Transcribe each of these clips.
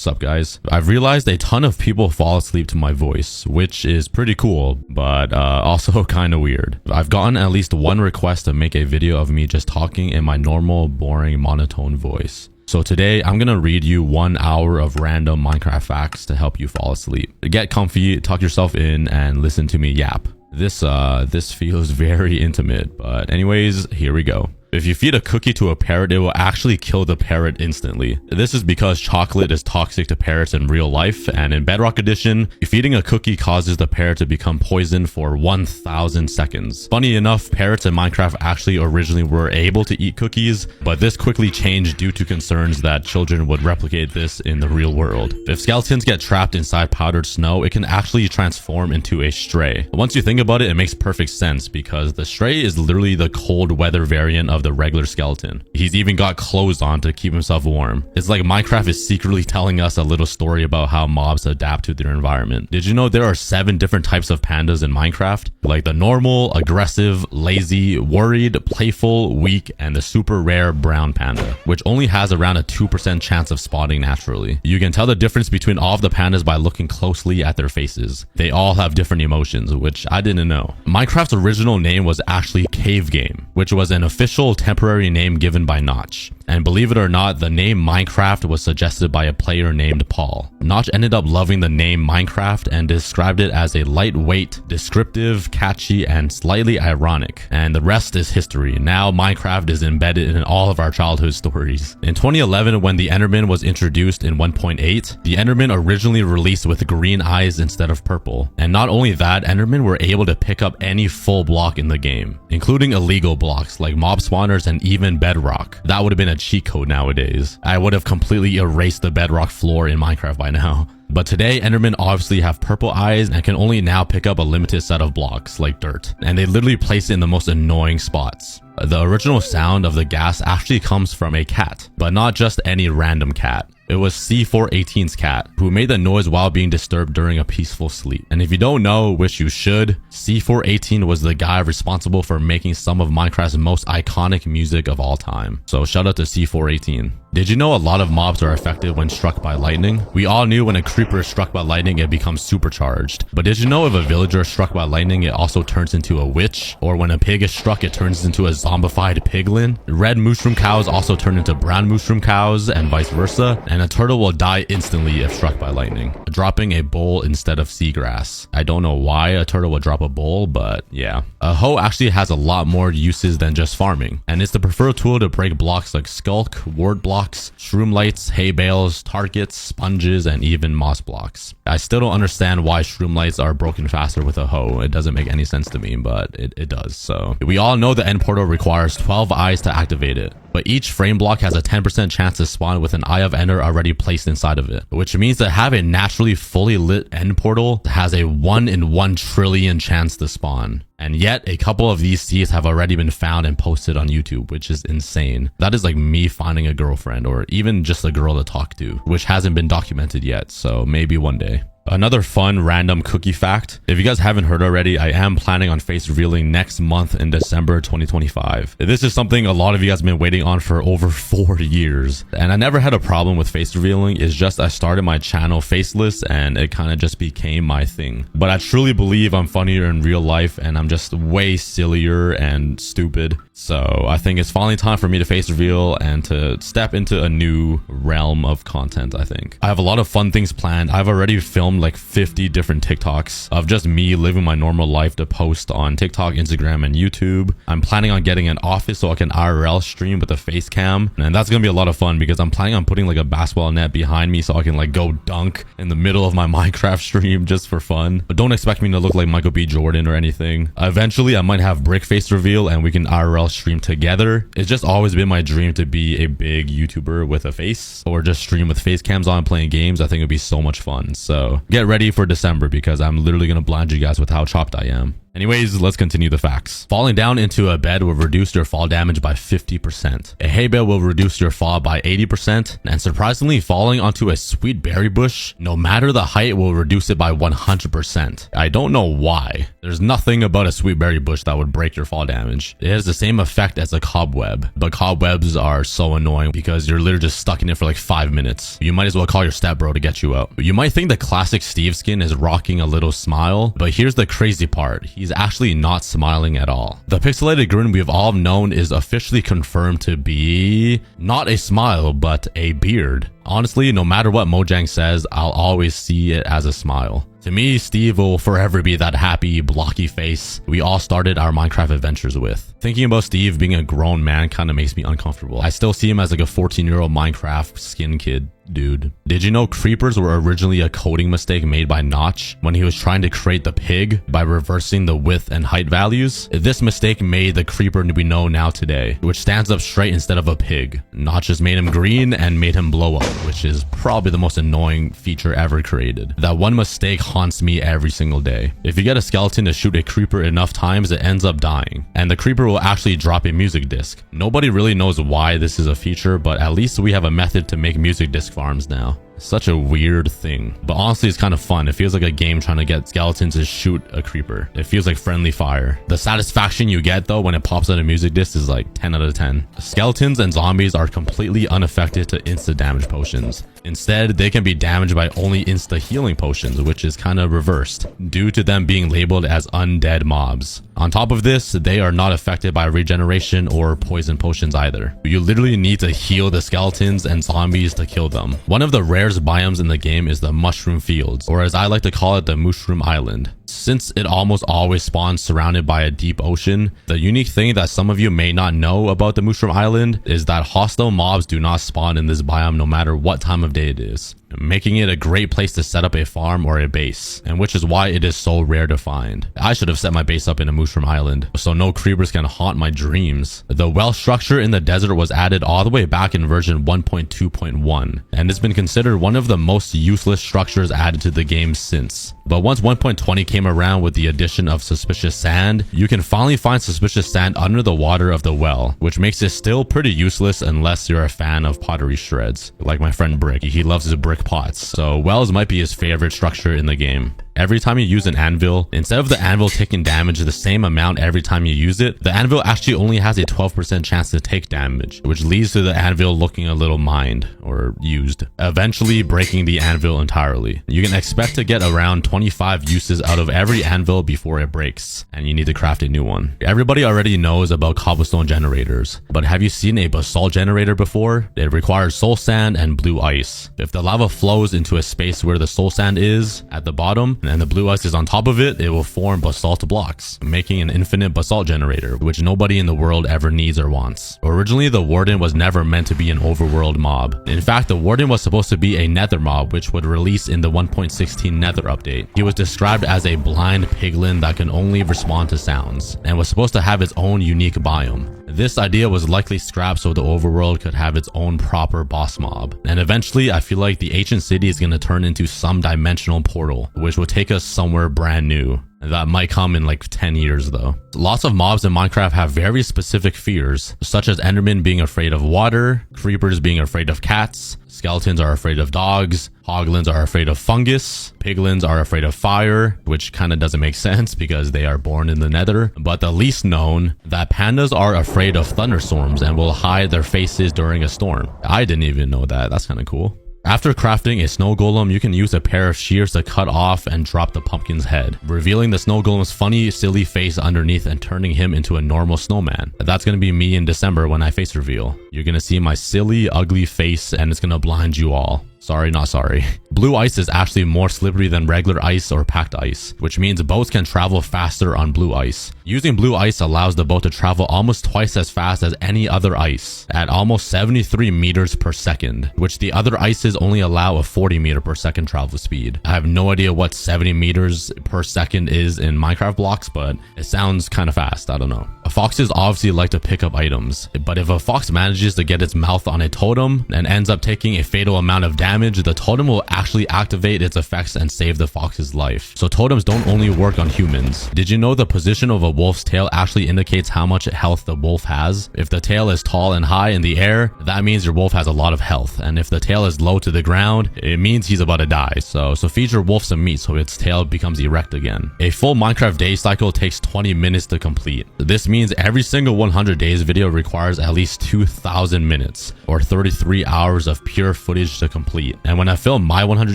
what's up guys? I've realized a ton of people fall asleep to my voice, which is pretty cool, but also kind of weird. I've gotten at least one request to make a video of me just talking in my normal, boring, monotone voice. So today, I'm gonna read you 1 hour of random Minecraft facts to help you fall asleep. Get comfy, tuck yourself in, and listen to me yap. This feels very intimate, but anyways, here we go. If you feed a cookie to a parrot, it will actually kill the parrot instantly. This is because chocolate is toxic to parrots in real life, and in Bedrock Edition, feeding a cookie causes the parrot to become poisoned for 1,000 seconds. Funny enough, parrots in Minecraft actually originally were able to eat cookies, but this quickly changed due to concerns that children would replicate this in the real world. If skeletons get trapped inside powdered snow, it can actually transform into a stray. Once you think about it, it makes perfect sense because the stray is literally the cold weather variant of the regular skeleton. He's even got clothes on to keep himself warm. It's like Minecraft is secretly telling us a little story about how mobs adapt to their environment. Did you know there are 7 different types of pandas in Minecraft? Like the normal, aggressive, lazy, worried, playful, weak, and the super rare brown panda, which only has around a 2% chance of spawning naturally. You can tell the difference between all of the pandas by looking closely at their faces. They all have different emotions, which I didn't know. Minecraft's original name was actually Cave Game, which was an official temporary name given by Notch. And believe it or not, the name Minecraft was suggested by a player named Paul. Notch ended up loving the name Minecraft and described it as a lightweight, descriptive, catchy, and slightly ironic. And the rest is history. Now Minecraft is embedded in all of our childhood stories. In 2011, when the Enderman was introduced in 1.8, the Enderman originally released with green eyes instead of purple. And not only that, Endermen were able to pick up any full block in the game, including illegal blocks like mob spawners and even bedrock. That would have been a cheat code nowadays. I would have completely erased the bedrock floor in Minecraft by now. But today, Endermen obviously have purple eyes and can only now pick up a limited set of blocks, like dirt. And they literally place it in the most annoying spots. The original sound of the gas actually comes from a cat, but not just any random cat. It was C418's cat, who made the noise while being disturbed during a peaceful sleep. And if you don't know, which you should, C418 was the guy responsible for making some of Minecraft's most iconic music of all time. So shout out to C418. Did you know a lot of mobs are affected when struck by lightning? We all knew when a creeper is struck by lightning, it becomes supercharged. But did you know if a villager is struck by lightning, it also turns into a witch? Or when a pig is struck, it turns into a zombified piglin? Red mushroom cows also turn into brown mushroom cows and vice versa. And a turtle will die instantly if struck by lightning, dropping a bowl instead of seagrass. I don't know why a turtle would drop a bowl, but yeah. A hoe actually has a lot more uses than just farming, and it's the preferred tool to break blocks like skulk, ward blocks, shroom lights, hay bales, targets, sponges, and even moss blocks. I still don't understand why shroom lights are broken faster with a hoe. It doesn't make any sense to me, but it does. So we all know the end portal requires 12 eyes to activate it, but each frame block has a 10% chance to spawn with an Eye of Ender already placed inside of it, which means that having a naturally fully lit end portal has a 1 in 1 trillion chance to spawn. And yet, a couple of these seeds have already been found and posted on YouTube, which is insane. That is like me finding a girlfriend or even just a girl to talk to, which hasn't been documented yet, so maybe one day. Another fun random cookie fact. If you guys haven't heard already, I am planning on face revealing next month in December 2025. This is something a lot of you guys have been waiting on for over 4 years. And I never had a problem with face revealing. It's just I started my channel faceless and it kind of just became my thing. But I truly believe I'm funnier in real life and I'm just way sillier and stupid. So I think it's finally time for me to face reveal and to step into a new realm of content, I think. I have a lot of fun things planned. I've already filmed like 50 different TikToks of just me living my normal life to post on TikTok, Instagram, and YouTube. I'm planning on getting an office so I can IRL stream with a face cam. And that's gonna be a lot of fun because I'm planning on putting like a basketball net behind me so I can like go dunk in the middle of my Minecraft stream just for fun. But don't expect me to look like Michael B. Jordan or anything. Eventually, I might have brick face reveal and we can IRL stream together. It's just always been my dream to be a big YouTuber with a face or just stream with face cams on playing games. I think it'd be so much fun. So get ready for December because I'm literally going to blind you guys with how chopped I am. Anyways, let's continue the facts. Falling down into a bed will reduce your fall damage by 50%. A hay bale will reduce your fall by 80%. And surprisingly, falling onto a sweet berry bush, no matter the height, will reduce it by 100%. I don't know why. There's nothing about a sweet berry bush that would break your fall damage. It has the same effect as a cobweb, but cobwebs are so annoying because you're literally just stuck in it for like 5 minutes. You might as well call your stepbro to get you out. You might think the classic Steve skin is rocking a little smile, but here's the crazy part. He's actually not smiling at all. The pixelated grin we've all known is officially confirmed to be not a smile, but a beard. Honestly, no matter what Mojang says, I'll always see it as a smile. To me, Steve will forever be that happy, blocky face we all started our Minecraft adventures with. Thinking about Steve being a grown man kind of makes me uncomfortable. I still see him as like a 14-year-old Minecraft skin kid dude. Did you know creepers were originally a coding mistake made by Notch when he was trying to create the pig by reversing the width and height values? This mistake made the creeper we know now today, which stands up straight instead of a pig. Notch just made him green and made him blow up, which is probably the most annoying feature ever created. That one mistake haunts me every single day. If you get a skeleton to shoot a creeper enough times, it ends up dying, and the creeper will actually drop a music disc. Nobody really knows why this is a feature, but at least we have a method to make music disc farms now. Such a weird thing, but honestly it's kind of fun. It feels like a game trying to get skeletons to shoot a creeper. It feels like friendly fire. The satisfaction you get though when it pops out a music disc is like 10 out of 10. Skeletons and zombies are completely unaffected to insta damage potions. Instead, they can be damaged by only insta healing potions, which is kind of reversed due to them being labeled as undead mobs. On top of this, they are not affected by regeneration or poison potions either. You literally need to heal the skeletons and zombies to kill them. One of the rarest biomes in the game is the mushroom fields, or as I like to call it, the mushroom island. Since it almost always spawns surrounded by a deep ocean, the unique thing that some of you may not know about the mushroom island is that hostile mobs do not spawn in this biome no matter what time of day it is, making it a great place to set up a farm or a base, and which is why it is so rare to find. I should have set my base up in a mushroom island so no creepers can haunt my dreams. The well structure in the desert was added all the way back in version 1.2.1, and it's been considered one of the most useless structures added to the game since. But once 1.20 came around with the addition of suspicious sand, you can finally find suspicious sand under the water of the well, which makes it still pretty useless unless you're a fan of pottery shreds, like my friend Brick. He loves his brick pots, so wells might be his favorite structure in the game. Every time you use an anvil, instead of the anvil taking damage the same amount every time you use it, the anvil actually only has a 12% chance to take damage, which leads to the anvil looking a little mined or used, eventually breaking the anvil entirely. You can expect to get around 25 uses out of every anvil before it breaks, and you need to craft a new one. Everybody already knows about cobblestone generators, but have you seen a basalt generator before? It requires soul sand and blue ice. If the lava flows into a space where the soul sand is at the bottom, and the blue ice is on top of it, it will form basalt blocks, making an infinite basalt generator, which nobody in the world ever needs or wants. Originally, the Warden was never meant to be an overworld mob. In fact, the Warden was supposed to be a nether mob, which would release in the 1.16 nether update. He was described as a blind piglin that can only respond to sounds, and was supposed to have its own unique biome. This idea was likely scrapped so the overworld could have its own proper boss mob. And eventually, I feel like the ancient city is going to turn into some dimensional portal, which will take us somewhere brand new. That might come in like 10 years though. Lots of mobs in Minecraft have very specific fears, such as Endermen being afraid of water, creepers being afraid of cats, skeletons are afraid of dogs, hoglins are afraid of fungus, piglins are afraid of fire, which kind of doesn't make sense because they are born in the nether. But the least known, that pandas are afraid of thunderstorms and will hide their faces during a storm. I didn't even know that. That's kind of cool. After crafting a snow golem, you can use a pair of shears to cut off and drop the pumpkin's head, revealing the snow golem's funny, silly face underneath and turning him into a normal snowman. That's going to be me in December when I face reveal. You're going to see my silly, ugly face and it's going to blind you all. Sorry, not sorry. Blue ice is actually more slippery than regular ice or packed ice, which means boats can travel faster on blue ice. Using blue ice allows the boat to travel almost twice as fast as any other ice, at almost 73 meters per second, which the other ices only allow a 40 meter per second travel speed. I have no idea what 70 meters per second is in Minecraft blocks, but it sounds kind of fast. I don't know. Foxes obviously like to pick up items, but if a fox manages to get its mouth on a totem and ends up taking a fatal amount of damage, damage, the totem will actually activate its effects and save the fox's life. So totems don't only work on humans. Did you know the position of a wolf's tail actually indicates how much health the wolf has? If the tail is tall and high in the air, that means your wolf has a lot of health. And if the tail is low to the ground, it means he's about to die. So feed your wolf some meat so its tail becomes erect again. A full Minecraft day cycle takes 20 minutes to complete. This means every single 100 days video requires at least 2,000 minutes or 33 hours of pure footage to complete. And when I film my 100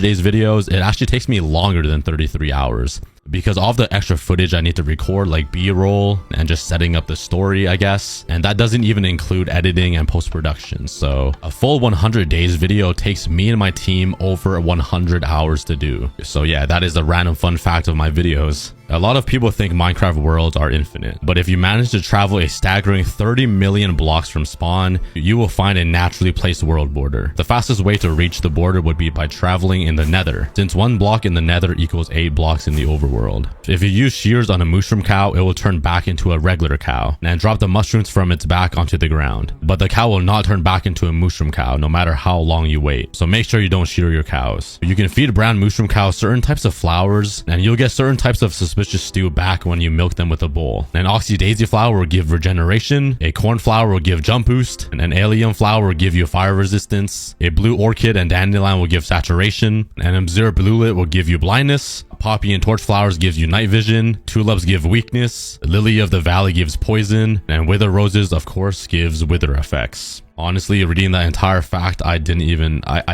days videos, it actually takes me longer than 33 hours. Because all of the extra footage I need to record, like B-roll and just setting up the story, I guess. And that doesn't even include editing and post-production. So a full 100 days video takes me and my team over 100 hours to do. So yeah, that is a random fun fact of my videos. A lot of people think Minecraft worlds are infinite, but if you manage to travel a staggering 30 million blocks from spawn, you will find a naturally placed world border. The fastest way to reach the border would be by traveling in the nether, since 1 block in the nether equals 8 blocks in the overworld. If you use shears on a mushroom cow, it will turn back into a regular cow and drop the mushrooms from its back onto the ground. But the cow will not turn back into a mushroom cow no matter how long you wait, so make sure you don't shear your cows. You can feed brown mushroom cows certain types of flowers, and you'll get certain types of suspicious stew back when you milk them with a bowl. An oxy daisy flower will give regeneration, a corn flower will give jump boost, and an alien flower will give you fire resistance, a blue orchid and dandelion will give saturation, an obscure bluelet will give you blindness, poppy and torch flowers gives you night vision, tulips give weakness, lily of the valley gives poison, and wither roses of course gives wither effects. Honestly, reading that entire fact, I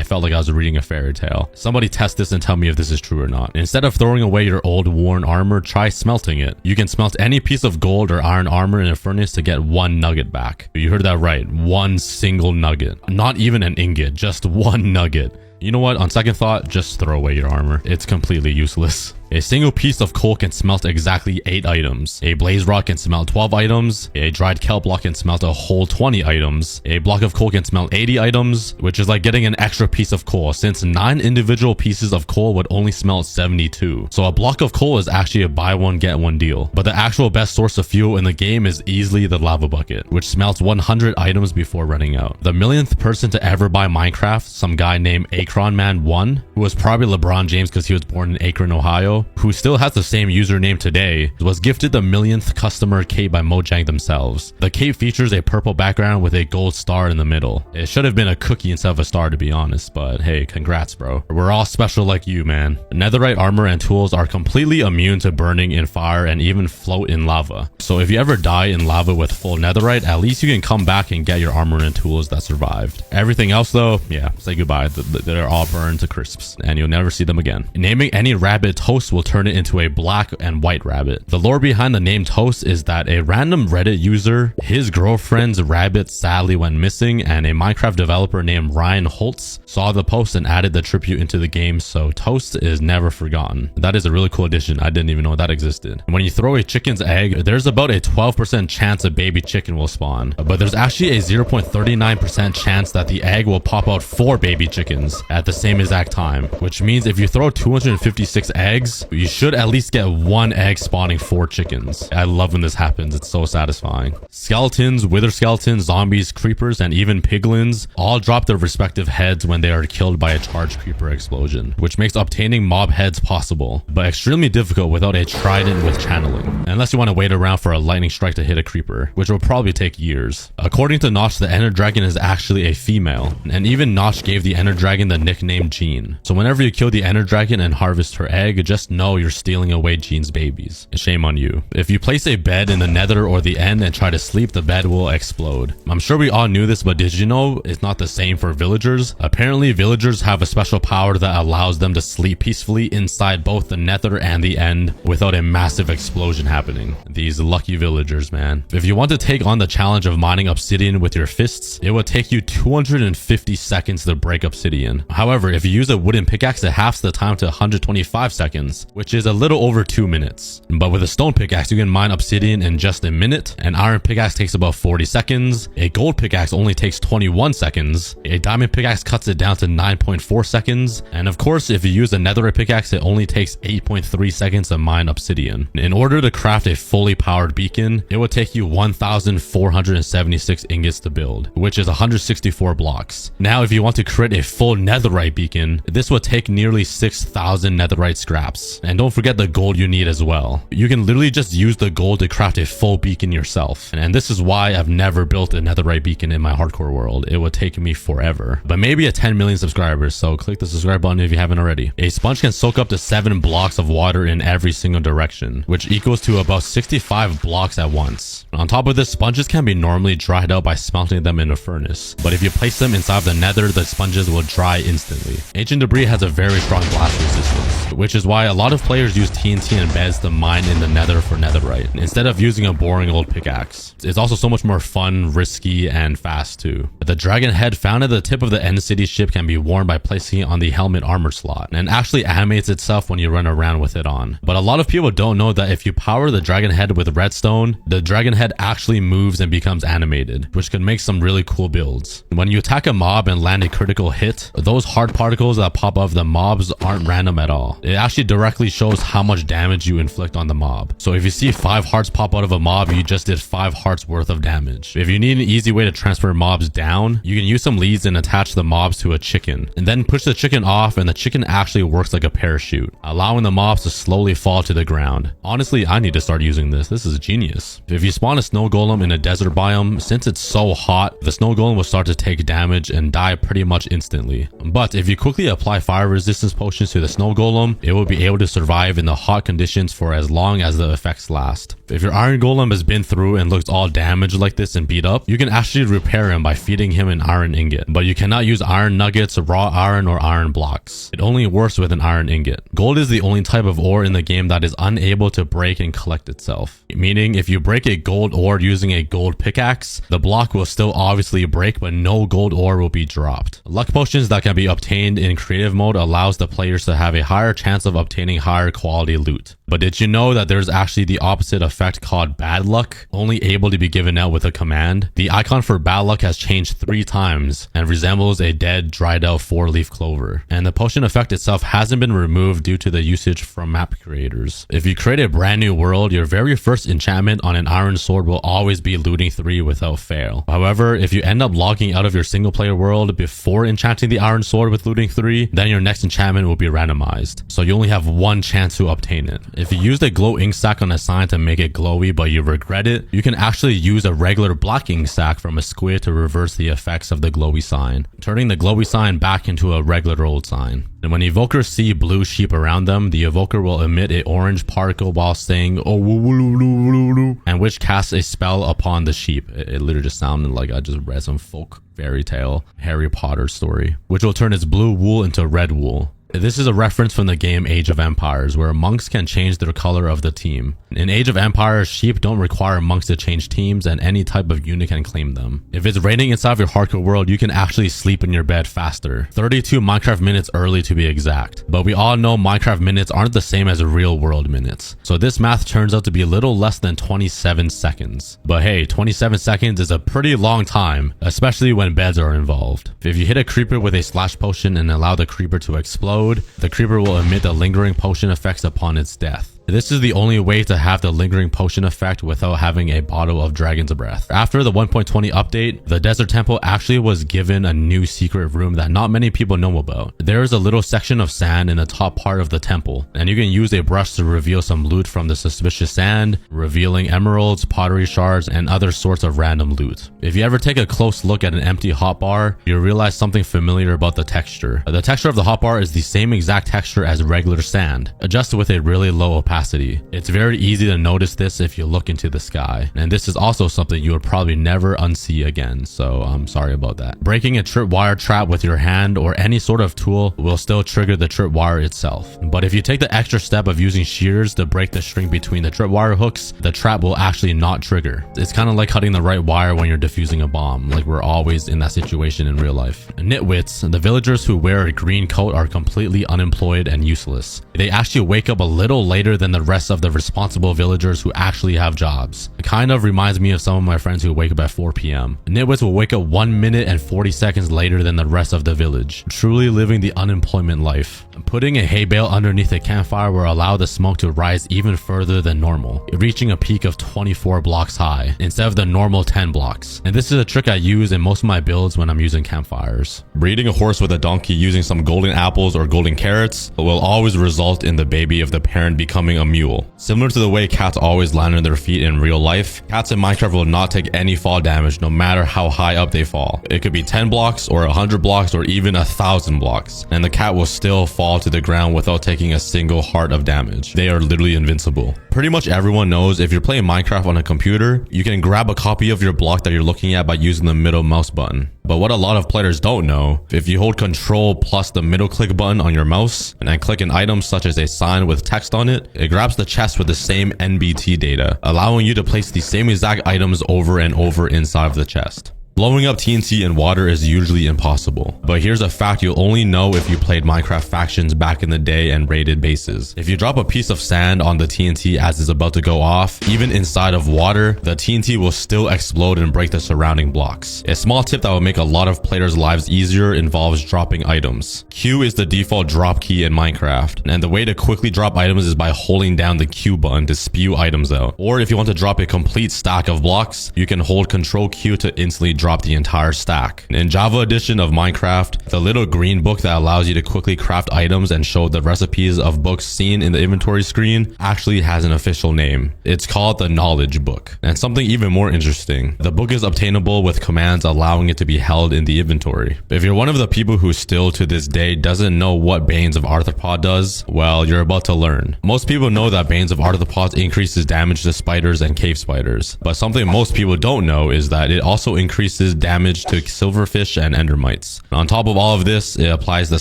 felt like I was reading a fairy tale. Somebody test this and tell me if this is true or not. Instead of throwing away your old worn armor, try smelting it. You can smelt any piece of gold or iron armor in a furnace to get 1 nugget back. You heard that right, 1 single nugget. Not even an ingot, just 1 nugget. You know what? On second thought, just throw away your armor. It's completely useless. A single piece of coal can smelt exactly 8 items. A blaze rock can smelt 12 items. A dried kelp block can smelt a whole 20 items. A block of coal can smelt 80 items, which is like getting an extra piece of coal, since 9 individual pieces of coal would only smelt 72. So a block of coal is actually a buy one get one deal. But the actual best source of fuel in the game is easily the lava bucket, which smelts 100 items before running out. The millionth person to ever buy Minecraft, some guy named Akron-Man1, who was probably LeBron James because he was born in Akron, Ohio, who still has the same username today, was gifted the millionth customer cape by Mojang themselves. The cape features a purple background with a gold star in the middle. It should have been a cookie instead of a star, to be honest, but hey, congrats bro. We're all special like you, man. Netherite armor and tools are completely immune to burning in fire and even float in lava. So if you ever die in lava with full netherite, at least you can come back and get your armor and tools that survived. Everything else though, yeah, say goodbye. They're all burned to crisps and you'll never see them again. Naming any rabbit Toast will turn it into a black and white rabbit. The lore behind the name Toast is that a random Reddit user, his girlfriend's rabbit sadly went missing, and a Minecraft developer named Ryan Holtz saw the post and added the tribute into the game, so Toast is never forgotten. That is a really cool addition. I didn't even know that existed. When you throw a chicken's egg, there's about a 12% chance a baby chicken will spawn, but there's actually a 0.39% chance that the egg will pop out 4 baby chickens at the same exact time, which means if you throw 256 eggs, you should at least get 1 egg spawning 4 chickens. I love when this happens. It's so satisfying. Skeletons, wither skeletons, zombies, creepers, and even piglins all drop their respective heads when they are killed by a charged creeper explosion, which makes obtaining mob heads possible, but extremely difficult without a trident with channeling, unless you want to wait around for a lightning strike to hit a creeper, which will probably take years. According to Notch, the Ender Dragon is actually a female, and even Notch gave the Ender Dragon the nickname Jean. So whenever you kill the Ender Dragon and harvest her egg, just know you're stealing away Jean's babies. Shame on you. If you place a bed in the nether or the end and try to sleep, the bed will explode. I'm sure we all knew this, but did you know it's not the same for villagers? Apparently, villagers have a special power that allows them to sleep peacefully inside both the nether and the end without a massive explosion happening. These lucky villagers, man. If you want to take on the challenge of mining obsidian with your fists, it would take you 250 seconds to break obsidian. However, if you use a wooden pickaxe, it halves the time to 125 seconds. seconds, which is a little over 2 minutes. But with a stone pickaxe, you can mine obsidian in just a minute. An iron pickaxe takes about 40 seconds. A gold pickaxe only takes 21 seconds. A diamond pickaxe cuts it down to 9.4 seconds. And of course, if you use a netherite pickaxe, it only takes 8.3 seconds to mine obsidian. In order to craft a fully powered beacon, it would take you 1,476 ingots to build, which is 164 blocks. Now, if you want to create a full netherite beacon, this would take nearly 6,000 netherite scraps. And don't forget the gold you need as well. You can literally just use the gold to craft a full beacon yourself. And this is why I've never built a netherite beacon in my hardcore world. It would take me forever. But maybe at 10 million subscribers, so click the subscribe button if you haven't already. A sponge can soak up to 7 blocks of water in every single direction, which equals to about 65 blocks at once. On top of this, sponges can be normally dried out by smelting them in a furnace. But if you place them inside of the nether, the sponges will dry instantly. Ancient debris has a very strong blast resistance, which is why a lot of players use TNT and beds to mine in the nether for netherite, instead of using a boring old pickaxe. It's also so much more fun, risky, and fast too. The dragon head found at the tip of the end city ship can be worn by placing it on the helmet armor slot, and actually animates itself when you run around with it on. But a lot of people don't know that if you power the dragon head with redstone, the dragon head actually moves and becomes animated, which can make some really cool builds. When you attack a mob and land a critical hit, those hard particles that pop off the mobs aren't random at all. It actually directly shows how much damage you inflict on the mob. So if you see 5 hearts pop out of a mob, you just did 5 hearts worth of damage. If you need an easy way to transfer mobs down, you can use some leads and attach the mobs to a chicken, and then push the chicken off, and the chicken actually works like a parachute, allowing the mobs to slowly fall to the ground. Honestly, I need to start using this. This is genius. If you spawn a snow golem in a desert biome, since it's so hot, the snow golem will start to take damage and die pretty much instantly. But if you quickly apply fire resistance potions to the snow golem, it will be able to survive in the hot conditions for as long as the effects last. If your iron golem has been through and looks all damaged like this and beat up, you can actually repair him by feeding him an iron ingot. But you cannot use iron nuggets, raw iron, or iron blocks. It only works with an iron ingot. Gold is the only type of ore in the game that is unable to break and collect itself. Meaning, if you break a gold ore using a gold pickaxe, the block will still obviously break, but no gold ore will be dropped. Luck potions that can be obtained in creative mode allows the players to have a higher chance of obtaining higher quality loot. But did you know that there's actually the opposite effect called bad luck, only able to be given out with a command? The icon for bad luck has changed 3 times and resembles a dead, dried out 4-leaf clover. And the potion effect itself hasn't been removed due to the usage from map creators. If you create a brand new world, your very first enchantment on an iron sword will always be looting 3 without fail. However, if you end up logging out of your single player world before enchanting the iron sword with looting 3, then your next enchantment will be randomized. So you only have 1 chance to obtain it. If you use the glow ink sac on a sign to make it glowy but you regret it, you can actually use a regular black ink sac from a squid to reverse the effects of the glowy sign, turning the glowy sign back into a regular old sign. And when evokers see blue sheep around them, the evoker will emit an orange particle while saying "oh woo woo woo woo woo," and which casts a spell upon the sheep. It literally just sounded like I just read some folk fairy tale Harry Potter story, which will turn its blue wool into red wool. This is a reference from the game Age of Empires, where monks can change their color of the team. In Age of Empires, sheep don't require monks to change teams, and any type of unit can claim them. If it's raining inside of your hardcore world, you can actually sleep in your bed faster. 32 Minecraft minutes early to be exact. But we all know Minecraft minutes aren't the same as real world minutes. So this math turns out to be a little less than 27 seconds. But hey, 27 seconds is a pretty long time, especially when beds are involved. If you hit a creeper with a slash potion and allow the creeper to explode, the creeper will emit the lingering potion effects upon its death. This is the only way to have the lingering potion effect without having a bottle of Dragon's Breath. After the 1.20 update, the Desert Temple actually was given a new secret room that not many people know about. There is a little section of sand in the top part of the temple, and you can use a brush to reveal some loot from the suspicious sand, revealing emeralds, pottery shards, and other sorts of random loot. If you ever take a close look at an empty hotbar, you'll realize something familiar about the texture. The texture of the hotbar is the same exact texture as regular sand, just with a really low opacity. opacity. It's very easy to notice this if you look into the sky, and this is also something you would probably never unsee again, so I'm sorry about that. Breaking a tripwire trap with your hand or any sort of tool will still trigger the tripwire itself, but if you take the extra step of using shears to break the string between the tripwire hooks, the trap will actually not trigger. It's kind of like cutting the right wire when you're defusing a bomb, like we're always in that situation in real life. Nitwits, the villagers who wear a green coat are completely unemployed and useless. They actually wake up a little later than the rest of the responsible villagers who actually have jobs. It kind of reminds me of some of my friends who wake up at 4 p.m. Nitwits will wake up 1 minute and 40 seconds later than the rest of the village, truly living the unemployment life. Putting a hay bale underneath a campfire will allow the smoke to rise even further than normal, reaching a peak of 24 blocks high instead of the normal 10 blocks. And this is a trick I use in most of my builds when I'm using campfires. Breeding a horse with a donkey using some golden apples or golden carrots will always result in the baby of the parent becoming a mule. Similar to the way cats always land on their feet in real life, cats in Minecraft will not take any fall damage no matter how high up they fall. It could be 10 blocks or 100 blocks or even 1,000 blocks, and the cat will still fall to the ground without taking a single heart of damage. They are literally invincible. Pretty much everyone knows if you're playing Minecraft on a computer, you can grab a copy of your block that you're looking at by using the middle mouse button. But what a lot of players don't know, if you hold Control plus the middle click button on your mouse and then click an item such as a sign with text on it, it grabs the chest with the same NBT data, allowing you to place the same exact items over and over inside of the chest. Blowing up TNT in water is usually impossible, but here's a fact you'll only know if you played Minecraft Factions back in the day and raided bases. If you drop a piece of sand on the TNT as it's about to go off, even inside of water, the TNT will still explode and break the surrounding blocks. A small tip that will make a lot of players' lives easier involves dropping items. Q is the default drop key in Minecraft, and the way to quickly drop items is by holding down the Q button to spew items out. Or if you want to drop a complete stack of blocks, you can hold Control Q to instantly drop the entire stack. In Java edition of Minecraft, the little green book that allows you to quickly craft items and show the recipes of books seen in the inventory screen actually has an official name. It's called the Knowledge Book. And something even more interesting, the book is obtainable with commands allowing it to be held in the inventory. If you're one of the people who still to this day doesn't know what Banes of Arthropod does, well, you're about to learn. Most people know that Banes of Arthropods increases damage to spiders and cave spiders, but something most people don't know is that it also increases damage to silverfish and endermites. On top of all of this, it applies the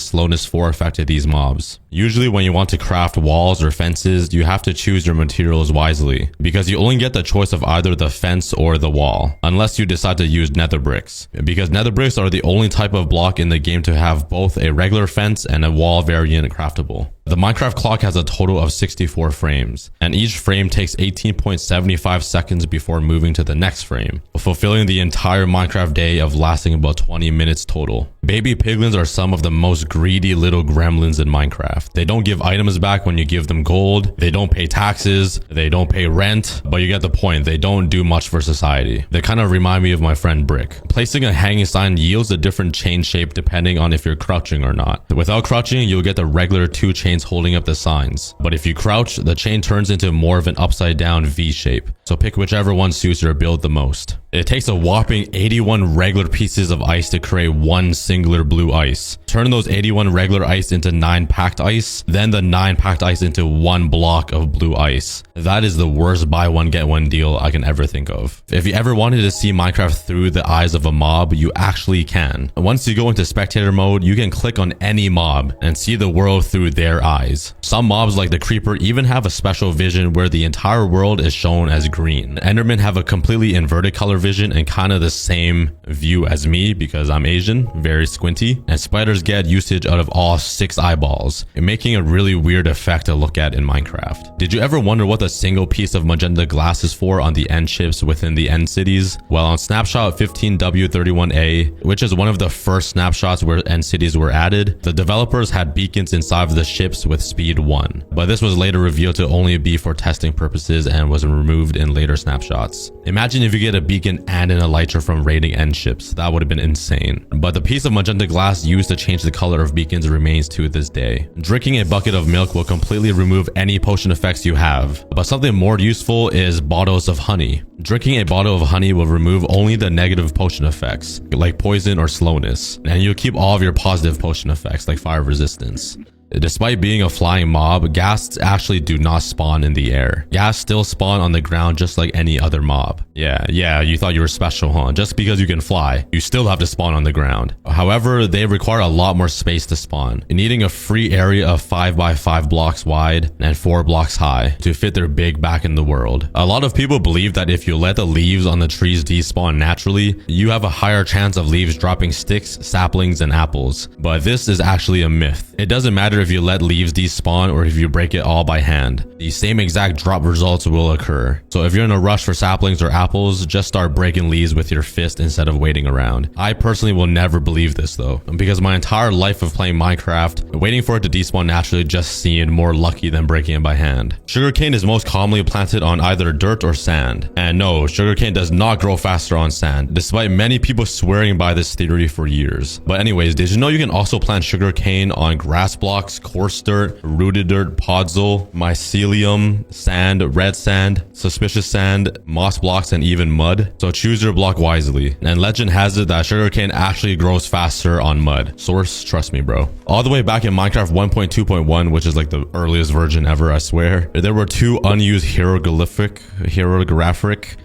slowness 4 effect to these mobs. Usually when you want to craft walls or fences, you have to choose your materials wisely, because you only get the choice of either the fence or the wall, unless you decide to use nether bricks, because nether bricks are the only type of block in the game to have both a regular fence and a wall variant craftable. The Minecraft clock has a total of 64 frames, and each frame takes 18.75 seconds before moving to the next frame, fulfilling the entire Minecraft day of lasting about 20 minutes total. Baby piglins are some of the most greedy little gremlins in Minecraft. They don't give items back when you give them gold, they don't pay taxes, they don't pay rent, but you get the point, they don't do much for society. They kind of remind me of my friend Brick. Placing a hanging sign yields a different chain shape depending on if you're crouching or not. Without crouching, you'll get the regular 2 chains holding up the signs, but if you crouch, the chain turns into more of an upside down V shape. So pick whichever one suits your build the most. It takes a whopping 81 regular pieces of ice to create one singular blue ice. Turn those 81 regular ice into 9 packed ice, then the 9 packed ice into 1 block of blue ice. That is the worst buy one get one deal I can ever think of. If you ever wanted to see Minecraft through the eyes of a mob, you actually can. Once you go into spectator mode, you can click on any mob and see the world through their eyes. Some mobs like the creeper even have a special vision where the entire world is shown as green. Endermen have a completely inverted color vision and kind of the same view as me because I'm Asian, very squinty, and spiders get usage out of all 6 eyeballs, making a really weird effect to look at in Minecraft. Did you ever wonder what the single piece of magenta glass is for on the end ships within the end cities? Well, on snapshot 15W31A, which is one of the first snapshots where end cities were added, the developers had beacons inside of the ships with speed 1, but this was later revealed to only be for testing purposes and was removed in later snapshots. Imagine if you get a beacon and an elytra from raiding end ships. That would have been insane. But the piece of magenta glass used to change the color of beacons remains to this day. Drinking a bucket of milk will completely remove any potion effects you have, but something more useful is bottles of honey. Drinking a bottle of honey will remove only the negative potion effects, like poison or slowness, and you'll keep all of your positive potion effects, like fire resistance. Despite being a flying mob, ghasts actually do not spawn in the air. Ghasts still spawn on the ground just like any other mob. Yeah, you thought you were special, huh? Just because you can fly, you still have to spawn on the ground. However, they require a lot more space to spawn, needing a free area of 5 by 5 blocks wide and 4 blocks high to fit their big back in the world. A lot of people believe that if you let the leaves on the trees despawn naturally, you have a higher chance of leaves dropping sticks, saplings, and apples. But this is actually a myth. It doesn't matter if you let leaves despawn or if you break it all by hand. The same exact drop results will occur. So if you're in a rush for saplings or apples, just start breaking leaves with your fist instead of waiting around. I personally will never believe this though, because my entire life of playing Minecraft, waiting for it to despawn naturally just seemed more lucky than breaking it by hand. Sugarcane is most commonly planted on either dirt or sand. And no, sugarcane does not grow faster on sand, despite many people swearing by this theory for years. But anyways, did you know you can also plant sugarcane on grass blocks, coarse dirt, rooted dirt, podzol, mycelium, sand, red sand, suspicious sand, moss blocks, and even mud? So choose your block wisely. And legend has it that sugarcane actually grows faster on mud. Source, trust me, bro. All the way back in Minecraft 1.2.1, which is like the earliest version ever, I swear, there were 2 unused hieroglyphic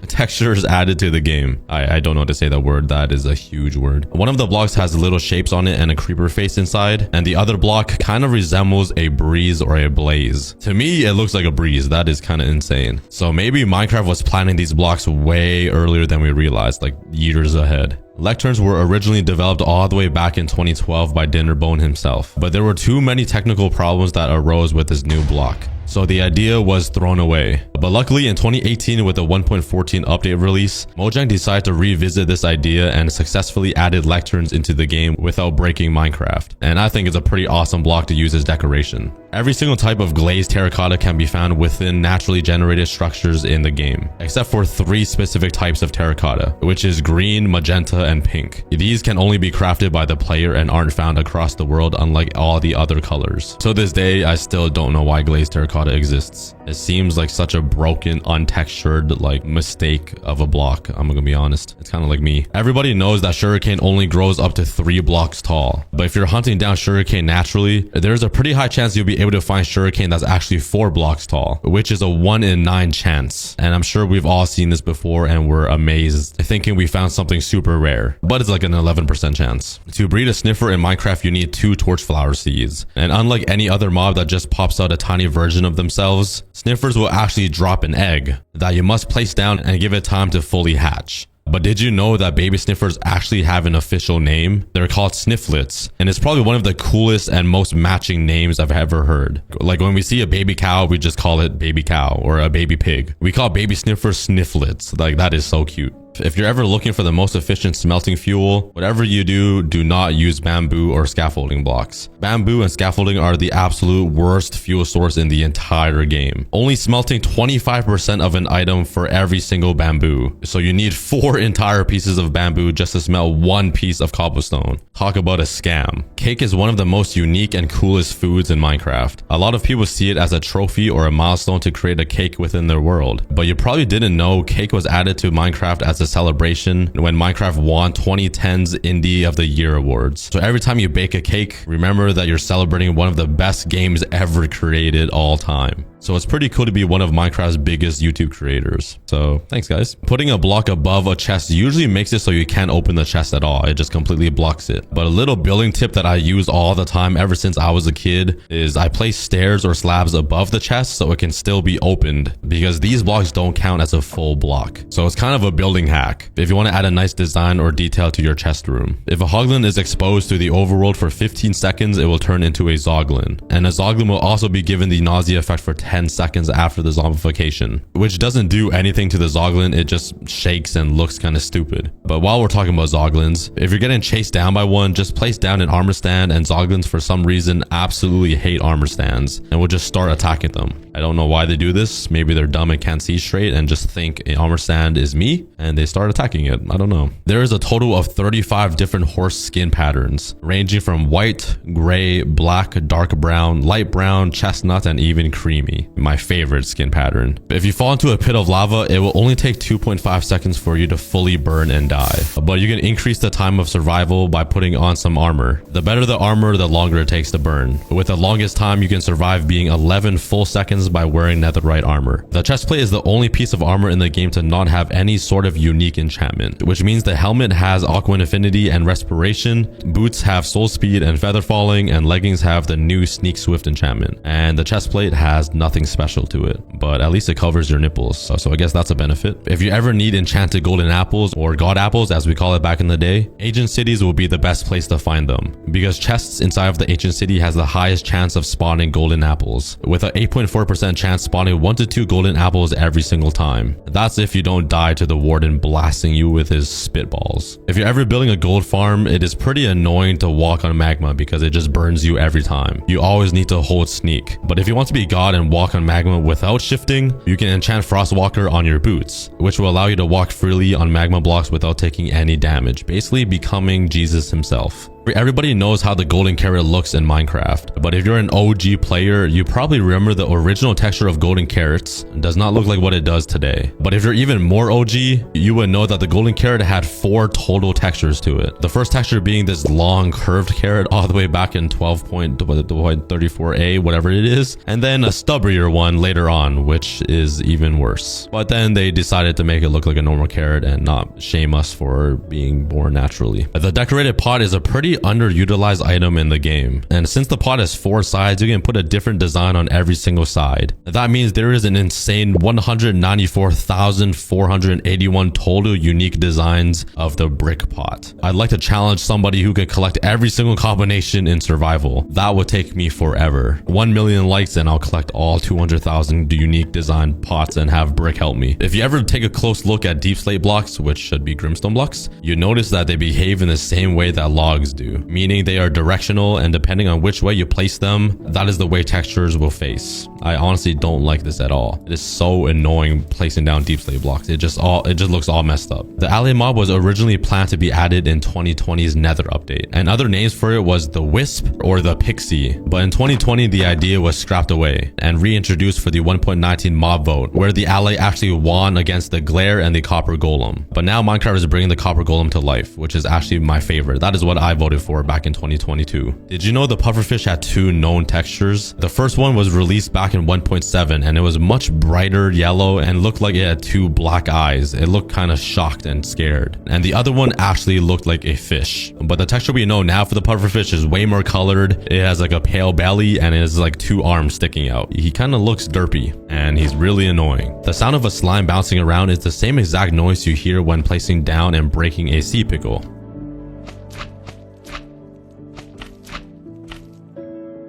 textures added to the game. I don't know how to say that word. That is a huge word. One of the blocks has little shapes on it and a creeper face inside, and the other block kind of resembles a breeze or a blaze. To me, it looks like a breeze. That is kind of insane. So maybe Minecraft was planning these blocks way earlier than we realized, like years ahead. Lecterns were originally developed all the way back in 2012 by Dinnerbone himself, but there were too many technical problems that arose with this new block. So the idea was thrown away. But luckily in 2018 with the 1.14 update release, Mojang decided to revisit this idea and successfully added lecterns into the game without breaking Minecraft. And I think it's a pretty awesome block to use as decoration. Every single type of glazed terracotta can be found within naturally generated structures in the game, except for 3 specific types of terracotta, which is green, magenta, and pink. These can only be crafted by the player and aren't found across the world, unlike all the other colors. To this day, I still don't know why glazed terracotta exists. It seems like such a broken, untextured, like, mistake of a block. I'm gonna be honest. It's kind of like me. Everybody knows that sugarcane only grows up to 3 blocks tall. But if you're hunting down sugarcane naturally, there's a pretty high chance you'll be able to find sugarcane that's actually 4 blocks tall, which is a 1 in 9 chance. And I'm sure we've all seen this before and we're amazed, thinking we found something super rare. But it's like an 11% chance. To breed a sniffer in Minecraft, you need 2 torchflower seeds. And unlike any other mob that just pops out a tiny version of themselves, sniffers will actually drop an egg that you must place down and give it time to fully hatch. But did you know that baby sniffers actually have an official name? They're called snifflets, and it's probably one of the coolest and most matching names I've ever heard. Like when we see a baby cow, we just call it baby cow, or a baby pig. We call baby sniffers snifflets. Like, that is so cute. If you're ever looking for the most efficient smelting fuel, whatever you do, do not use bamboo or scaffolding blocks. Bamboo and scaffolding are the absolute worst fuel source in the entire game, only smelting 25% of an item for every single bamboo. So you need 4 entire pieces of bamboo just to smelt 1 piece of cobblestone. Talk about a scam. Cake is one of the most unique and coolest foods in Minecraft. A lot of people see it as a trophy or a milestone to create a cake within their world. But you probably didn't know cake was added to Minecraft as a celebration when Minecraft won 2010's Indie of the Year awards. So every time you bake a cake, remember that you're celebrating one of the best games ever created all time. So it's pretty cool to be one of Minecraft's biggest YouTube creators. So thanks, guys. Putting a block above a chest usually makes it so you can't open the chest at all. It just completely blocks it. But a little building tip that I use all the time ever since I was a kid is I place stairs or slabs above the chest so it can still be opened, because these blocks don't count as a full block. So it's kind of a building hack if you want to add a nice design or detail to your chest room. If a hoglin is exposed to the overworld for 15 seconds, it will turn into a zoglin. And a zoglin will also be given the nausea effect for 10 seconds after the zombification, which doesn't do anything to the zoglin. It just shakes and looks kind of stupid. But while we're talking about zoglins, if you're getting chased down by one, just place down an armor stand, and zoglins for some reason absolutely hate armor stands and will just start attacking them. I don't know why they do this. Maybe they're dumb and can't see straight and just think an armor stand is me and they start attacking it. I don't know. There is a total of 35 different horse skin patterns, ranging from white, gray, black, dark brown, light brown, chestnut, and even creamy. Ghibli, my favorite skin pattern. If you fall into a pit of lava, it will only take 2.5 seconds for you to fully burn and die. But you can increase the time of survival by putting on some armor. The better the armor, the longer it takes to burn. With the longest time, you can survive being 11 full seconds by wearing netherite armor. The chestplate is the only piece of armor in the game to not have any sort of unique enchantment, which means the helmet has Aqua Affinity and Respiration, boots have Soul Speed and Feather Falling, and leggings have the new Sneak Swift enchantment. And the chestplate has nothing special to it, but at least it covers your nipples, so I guess that's a benefit. If you ever need enchanted golden apples, or god apples as we call it back in the day, ancient cities will be the best place to find them, because chests inside of the ancient city has the highest chance of spawning golden apples, with an 8.4% chance spawning 1 to 2 golden apples every single time. That's if you don't die to the warden blasting you with his spitballs. If you're ever building a gold farm, it is pretty annoying to walk on magma because it just burns you every time. You always need to hold sneak. But if you want to be god and walk on magma without shifting, you can enchant Frostwalker on your boots, which will allow you to walk freely on magma blocks without taking any damage, basically becoming Jesus himself. Everybody knows how the golden carrot looks in Minecraft, but if you're an OG player, you probably remember the original texture of golden carrots does not look like what it does today. But if you're even more OG, you would know that the golden carrot had 4 total textures to it. The first texture being this long curved carrot all the way back in 12.34a, whatever it is, and then a stubbier one later on, which is even worse. But then they decided to make it look like a normal carrot and not shame us for being born naturally. The decorated pot is a pretty underutilized item in the game, and since the pot has 4 sides, you can put a different design on every single side. That means there is an insane 194,481 total unique designs of the brick pot. I'd like to challenge somebody who could collect every single combination in survival. That would take me forever. 1 million likes and I'll collect all 200,000 unique design pots and have brick help me. If you ever take a close look at deep slate blocks, which should be Grimstone blocks, you notice that they behave in the same way that logs do, meaning they are directional, and depending on which way you place them, that is the way textures will face. I honestly don't like this at all. It is so annoying placing down deep slate blocks. It just looks all messed up. The alley mob was originally planned to be added in 2020's Nether update, and other names for it was the Wisp or the Pixie, but in 2020 the idea was scrapped away and reintroduced for the 1.19 mob vote, where the alley actually won against the Glare and the Copper Golem. But now Minecraft is bringing the Copper Golem to life, which is actually my favorite. That is what I voted for back in 2022. Did you know the pufferfish had 2 known textures? The first one was released back in 1.7 and it was much brighter yellow and looked like it had 2 black eyes. It looked kind of shocked and scared. And the other one actually looked like a fish. But the texture we know now for the pufferfish is way more colored. It has like a pale belly and it has like 2 arms sticking out. He kind of looks derpy and he's really annoying. The sound of a slime bouncing around is the same exact noise you hear when placing down and breaking a sea pickle.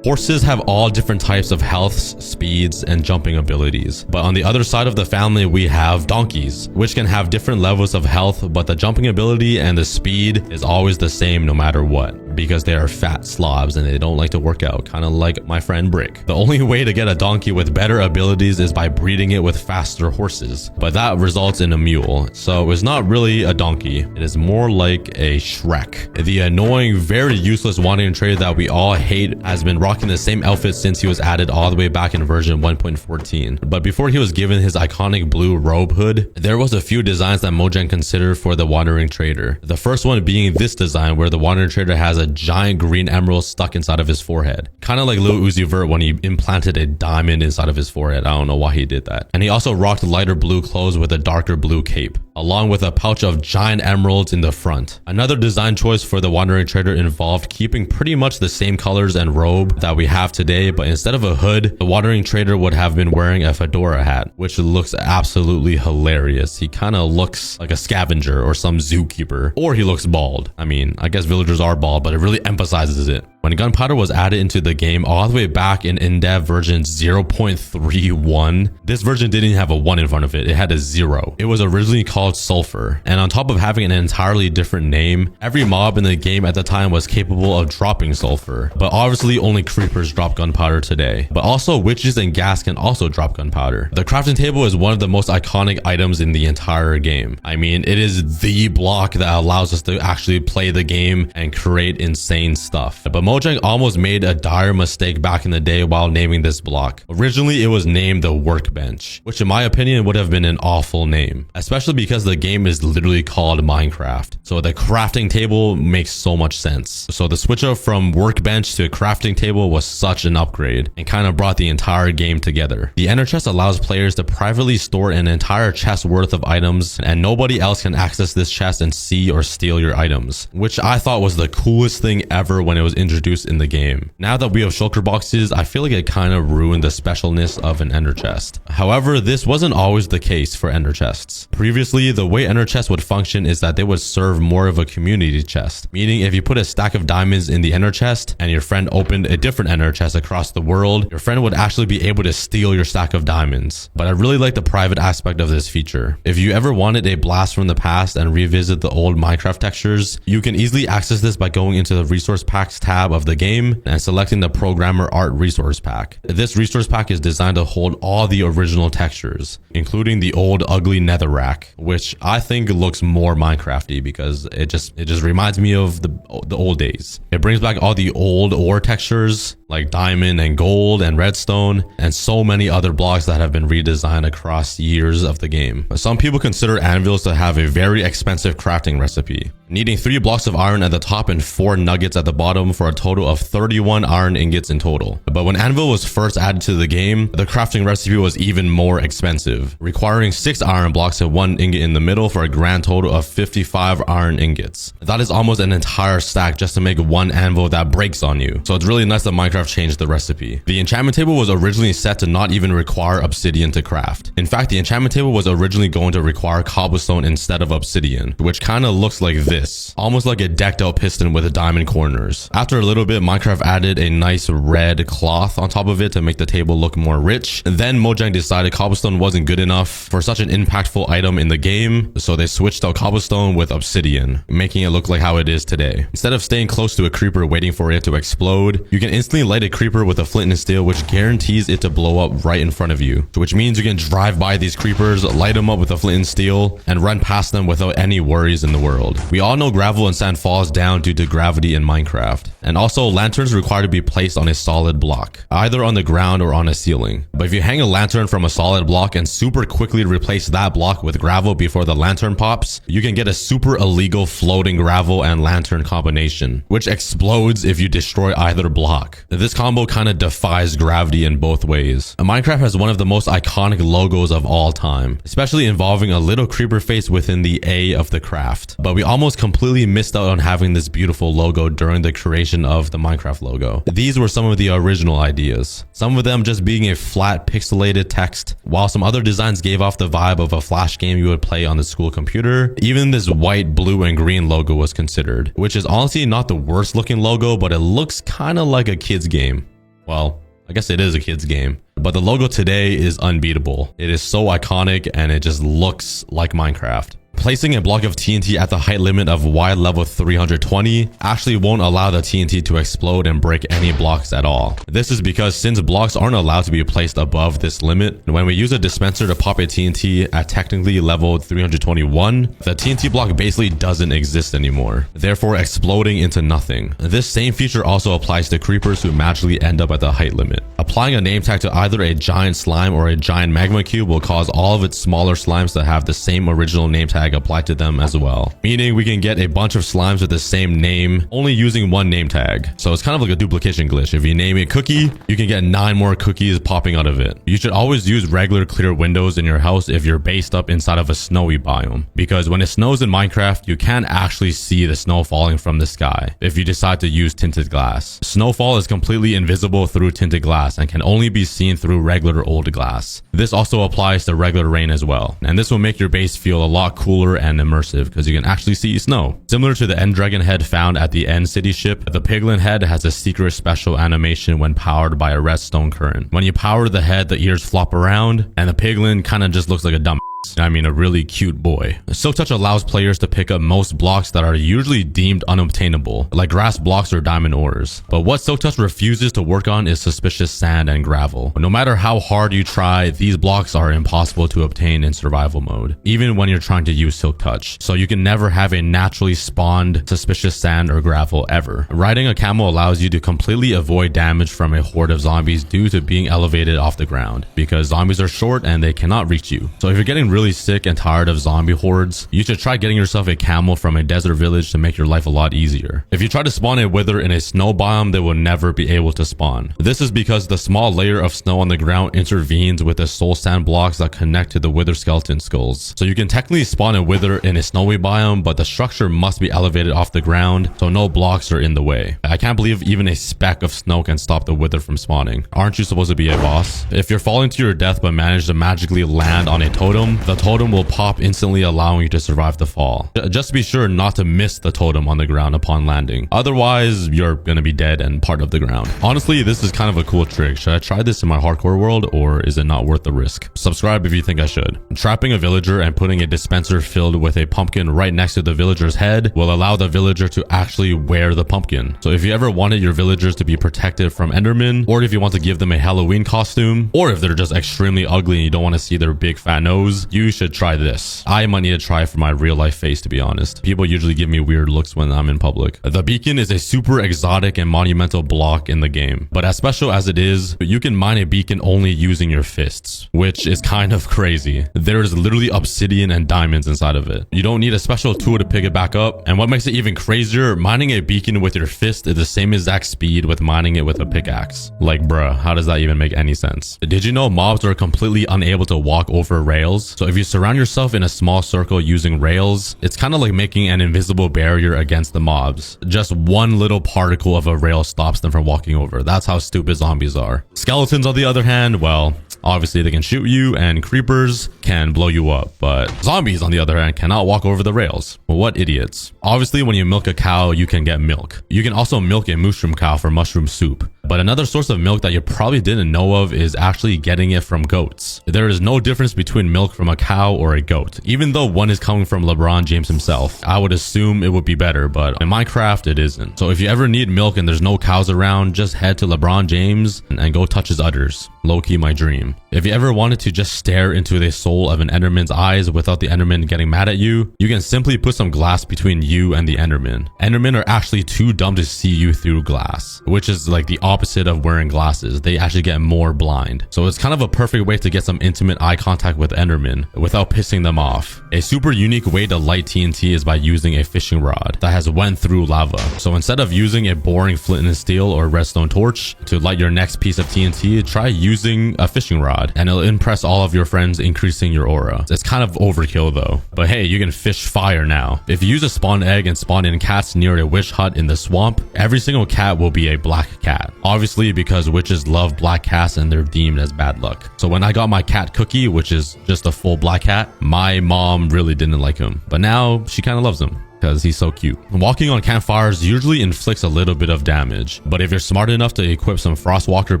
Horses have all different types of healths, speeds, and jumping abilities. But on the other side of the family, we have donkeys, which can have different levels of health, but the jumping ability and the speed is always the same no matter what, because they are fat slobs and they don't like to work out, kind of like my friend Brick. The only way to get a donkey with better abilities is by breeding it with faster horses, but that results in a mule, so it's not really a donkey. It is more like a Shrek. The annoying, very useless wandering trader that we all hate has been rocking the same outfit since he was added all the way back in version 1.14. But before he was given his iconic blue robe hood, there was a few designs that Mojang considered for the wandering trader. The first one being this design where the wandering trader has a giant green emerald stuck inside of his forehead. Kind of like Lil Uzi Vert when he implanted a diamond inside of his forehead. I don't know why he did that. And he also rocked lighter blue clothes with a darker blue cape, along with a pouch of giant emeralds in the front. Another design choice for the wandering trader involved keeping pretty much the same colors and robe that we have today, but instead of a hood, the wandering trader would have been wearing a fedora hat, which looks absolutely hilarious. He kind of looks like a scavenger or some zookeeper, or he looks bald. I mean, I guess villagers are bald, but it really emphasizes it. When gunpowder was added into the game all the way back in in-dev version 0.31, this version didn't have a 1 in front of it. It had a 0. It was originally called sulfur. And on top of having an entirely different name, every mob in the game at the time was capable of dropping sulfur. But obviously only creepers drop gunpowder today. But also witches and ghast can also drop gunpowder. The crafting table is one of the most iconic items in the entire game. I mean, it is the block that allows us to actually play the game and create insane stuff. But Mojang almost made a dire mistake back in the day while naming this block. Originally, it was named the Workbench, which in my opinion would have been an awful name, especially because the game is literally called Minecraft. So the crafting table makes so much sense. So the switch up from Workbench to a crafting table was such an upgrade and kind of brought the entire game together. The Ender Chest allows players to privately store an entire chest worth of items, and nobody else can access this chest and see or steal your items, which I thought was the coolest thing ever when it was introduced in the game. Now that we have shulker boxes, I feel like it kind of ruined the specialness of an Ender Chest. However, this wasn't always the case for Ender Chests. Previously, the way Ender Chests would function is that they would serve more of a community chest, meaning if you put a stack of diamonds in the Ender Chest and your friend opened a different Ender Chest across the world, your friend would actually be able to steal your stack of diamonds. But I really like the private aspect of this feature. If you ever wanted a blast from the past and revisit the old Minecraft textures, you can easily access this by going into the resource packs tab of the game and selecting the programmer art resource pack. This resource pack is designed to hold all the original textures, including the old ugly netherrack, which I think looks more Minecrafty because it just reminds me of the old days. It brings back all the old ore textures like diamond and gold and redstone and so many other blocks that have been redesigned across years of the game. Some people consider anvils to have a very expensive crafting recipe, needing 3 blocks of iron at the top and 4 nuggets at the bottom for a total of 31 iron ingots in total. But when anvil was first added to the game, the crafting recipe was even more expensive, requiring 6 iron blocks and 1 ingot in the middle for a grand total of 55 iron ingots. That is almost an entire stack just to make one anvil that breaks on you. So it's really nice that Minecraft changed the recipe. The enchantment table was originally set to not even require obsidian to craft. In fact, the enchantment table was originally going to require cobblestone instead of obsidian, which kind of looks like this, almost like a decked out piston with diamond corners. After a little bit, Minecraft added a nice red cloth on top of it to make the table look more rich. And then Mojang decided cobblestone wasn't good enough for such an impactful item in the game, so they switched out cobblestone with obsidian, making it look like how it is today. Instead of staying close to a creeper waiting for it to explode, you can instantly light a creeper with a flint and steel, which guarantees it to blow up right in front of you, which means you can drive by these creepers, light them up with a flint and steel, and run past them without any worries in the world. We all know gravel and sand falls down due to gravity in Minecraft, and also lanterns require to be placed on a solid block, either on the ground or on a ceiling. But if you hang a lantern from a solid block and super quickly replace that block with gravel before the lantern pops, you can get a super illegal floating gravel and lantern combination, which explodes if you destroy either block. This combo kind of defies gravity in both ways. Minecraft has one of the most iconic logos of all time, especially involving a little creeper face within the A of the craft. But we almost completely missed out on having this beautiful logo during the creation of the Minecraft logo. These were some of the original ideas, some of them just being a flat pixelated text, while some other designs gave off the vibe of a flash game you would play on the school computer. Even this white, blue, and green logo was considered, which is honestly not the worst looking logo, but it looks kind of like a kid's game. Well, I guess it is a kid's game, but the logo today is unbeatable. It is so iconic and it just looks like Minecraft. Placing a block of TNT at the height limit of Y level 320 actually won't allow the TNT to explode and break any blocks at all. This is because since blocks aren't allowed to be placed above this limit, when we use a dispenser to pop a TNT at technically level 321, the TNT block basically doesn't exist anymore, therefore exploding into nothing. This same feature also applies to creepers who magically end up at the height limit. Applying a name tag to either a giant slime or a giant magma cube will cause all of its smaller slimes to have the same original name tag applied to them as well, meaning we can get a bunch of slimes with the same name only using one name tag. So it's kind of like a duplication glitch. If you name it Cookie, you can get 9 more cookies popping out of it. You should always use regular clear windows in your house if you're based up inside of a snowy biome, because when it snows in Minecraft, you can't actually see the snow falling from the sky if you decide to use tinted glass. Snowfall is completely invisible through tinted glass and can only be seen through regular old glass. This also applies to regular rain as well, and this will make your base feel a lot cooler and immersive because you can actually see snow. Similar to the end dragon head found at the end city ship, the piglin head has a secret special animation when powered by a redstone current. When you power the head, the ears flop around and the piglin kind of just looks like a dumb I mean, a really cute boy. Silk Touch allows players to pick up most blocks that are usually deemed unobtainable, like grass blocks or diamond ores. But what Silk Touch refuses to work on is suspicious sand and gravel. No matter how hard you try, these blocks are impossible to obtain in survival mode, even when you're trying to use Silk Touch. So you can never have a naturally spawned suspicious sand or gravel ever. Riding a camel allows you to completely avoid damage from a horde of zombies due to being elevated off the ground, because zombies are short and they cannot reach you. So if you're getting really sick and tired of zombie hordes, you should try getting yourself a camel from a desert village to make your life a lot easier. If you try to spawn a wither in a snow biome, they will never be able to spawn. This is because the small layer of snow on the ground intervenes with the soul sand blocks that connect to the wither skeleton skulls. So you can technically spawn a wither in a snowy biome, but the structure must be elevated off the ground, so no blocks are in the way. I can't believe even a speck of snow can stop the wither from spawning. Aren't you supposed to be a boss? If you're falling to your death but manage to magically land on a totem, the totem will pop instantly, allowing you to survive the fall. Just be sure not to miss the totem on the ground upon landing. Otherwise, you're gonna be dead and part of the ground. Honestly, this is kind of a cool trick. Should I try this in my hardcore world, or is it not worth the risk? Subscribe if you think I should. Trapping a villager and putting a dispenser filled with a pumpkin right next to the villager's head will allow the villager to actually wear the pumpkin. So if you ever wanted your villagers to be protected from Endermen, or if you want to give them a Halloween costume, or if they're just extremely ugly and you don't want to see their big fat nose, you should try this. I might need to try for my real life face, to be honest. People usually give me weird looks when I'm in public. The beacon is a super exotic and monumental block in the game, but as special as it is, you can mine a beacon only using your fists, which is kind of crazy. There is literally obsidian and diamonds inside of it. You don't need a special tool to pick it back up, and what makes it even crazier, mining a beacon with your fist is the same exact speed with mining it with a pickaxe. Like, bruh, how does that even make any sense? Did you know mobs are completely unable to walk over rails? So if you surround yourself in a small circle using rails, it's kind of like making an invisible barrier against the mobs. Just one little particle of a rail stops them from walking over. That's how stupid zombies are. Skeletons, on the other hand, well, obviously they can shoot you, and creepers can blow you up, but zombies, on the other hand, cannot walk over the rails. Well, what idiots. Obviously, when you milk a cow, you can get milk. You can also milk a mushroom cow for mushroom soup. But another source of milk that you probably didn't know of is actually getting it from goats. There is no difference between milk from a cow or a goat, even though one is coming from LeBron James himself. I would assume it would be better, but in Minecraft, it isn't. So if you ever need milk and there's no cows around, just head to LeBron James and go touch his udders. Low-key my dream. If you ever wanted to just stare into the soul of an Enderman's eyes without the Enderman getting mad at you, you can simply put some glass between you and the Enderman. Endermen are actually too dumb to see you through glass, which is like the opposite of wearing glasses. They actually get more blind. So it's kind of a perfect way to get some intimate eye contact with Endermen without pissing them off. A super unique way to light TNT is by using a fishing rod that has went through lava. So instead of using a boring flint and steel or redstone torch to light your next piece of TNT, try using a fishing rod and it'll impress all of your friends, increasing your aura. It's kind of overkill though, but hey, you can fish fire now. If you use a spawn egg and spawn in cats near a witch hut in the swamp, every single cat will be a black cat. Obviously, because witches love black cats and they're deemed as bad luck. So when I got my cat Cookie, which is just a full black cat, my mom really didn't like him, but now she kind of loves him because he's so cute. Walking on campfires usually inflicts a little bit of damage, but if you're smart enough to equip some Frostwalker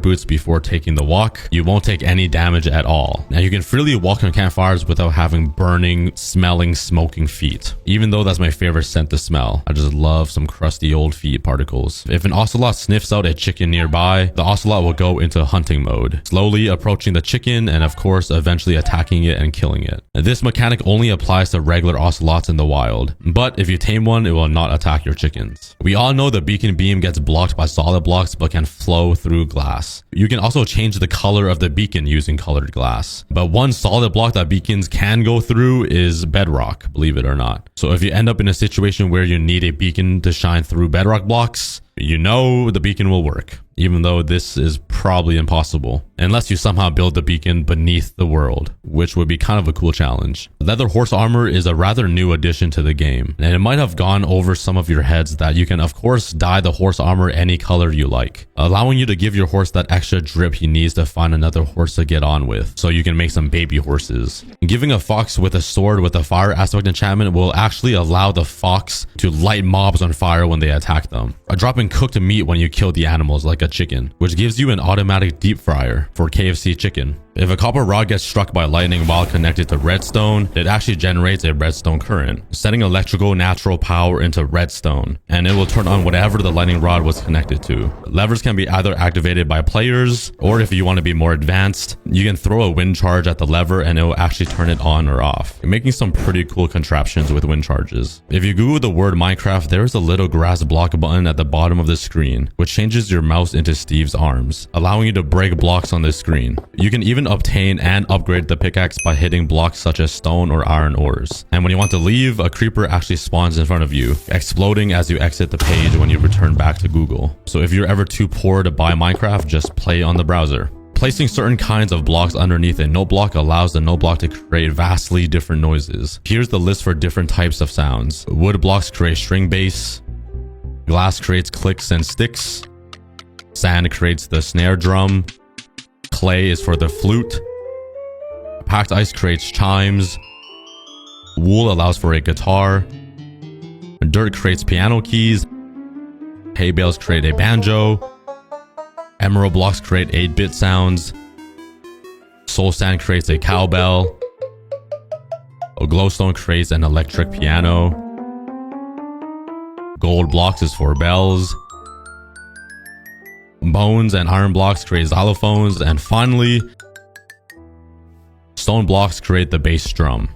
boots before taking the walk, you won't take any damage at all. Now you can freely walk on campfires without having burning, smelling, smoking feet. Even though that's my favorite scent to smell, I just love some crusty old feet particles. If an ocelot sniffs out a chicken nearby, the ocelot will go into hunting mode, slowly approaching the chicken and of course eventually attacking it and killing it. This mechanic only applies to regular ocelots in the wild, but if you tame one, it will not attack your chickens. We all know the beacon beam gets blocked by solid blocks but can flow through glass. You can also change the color of the beacon using colored glass. But one solid block that beacons can go through is bedrock, believe it or not. So if you end up in a situation where you need a beacon to shine through bedrock blocks, you know the beacon will work, even though this is probably impossible, unless you somehow build the beacon beneath the world, which would be kind of a cool challenge. Leather horse armor is a rather new addition to the game, and it might have gone over some of your heads that you can of course dye the horse armor any color you like, allowing you to give your horse that extra drip he needs to find another horse to get on with, so you can make some baby horses. Giving a fox with a sword with a fire aspect enchantment will actually allow the fox to light mobs on fire when they attack them. Dropping cooked meat when you kill the animals like a chicken, which gives you an automatic deep fryer for KFC chicken. If a copper rod gets struck by lightning while connected to redstone, it actually generates a redstone current, setting electrical natural power into redstone, and it will turn on whatever the lightning rod was connected to. Levers can be either activated by players, or if you want to be more advanced, you can throw a wind charge at the lever and it will actually turn it on or off, making some pretty cool contraptions with wind charges. If you Google the word Minecraft, there is a little grass block button at the bottom of the screen, which changes your mouse into Steve's arms, allowing you to break blocks on the screen. You can even obtain and upgrade the pickaxe by hitting blocks such as stone or iron ores. And when you want to leave, a creeper actually spawns in front of you, exploding as you exit the page when you return back to Google. So if you're ever too poor to buy Minecraft, just play on the browser. Placing certain kinds of blocks underneath a note block allows the note block to create vastly different noises. Here's the list for different types of sounds. Wood blocks create string bass. Glass creates clicks and sticks. Sand creates the snare drum. Clay is for the flute. Packed ice creates chimes. Wool allows for a guitar. Dirt creates piano keys. Hay bales create a banjo. Emerald blocks create 8-bit sounds. Soul sand creates a cowbell. A glowstone creates an electric piano. Gold blocks is for bells. Bones and iron blocks create xylophones. And finally, stone blocks create the bass drum.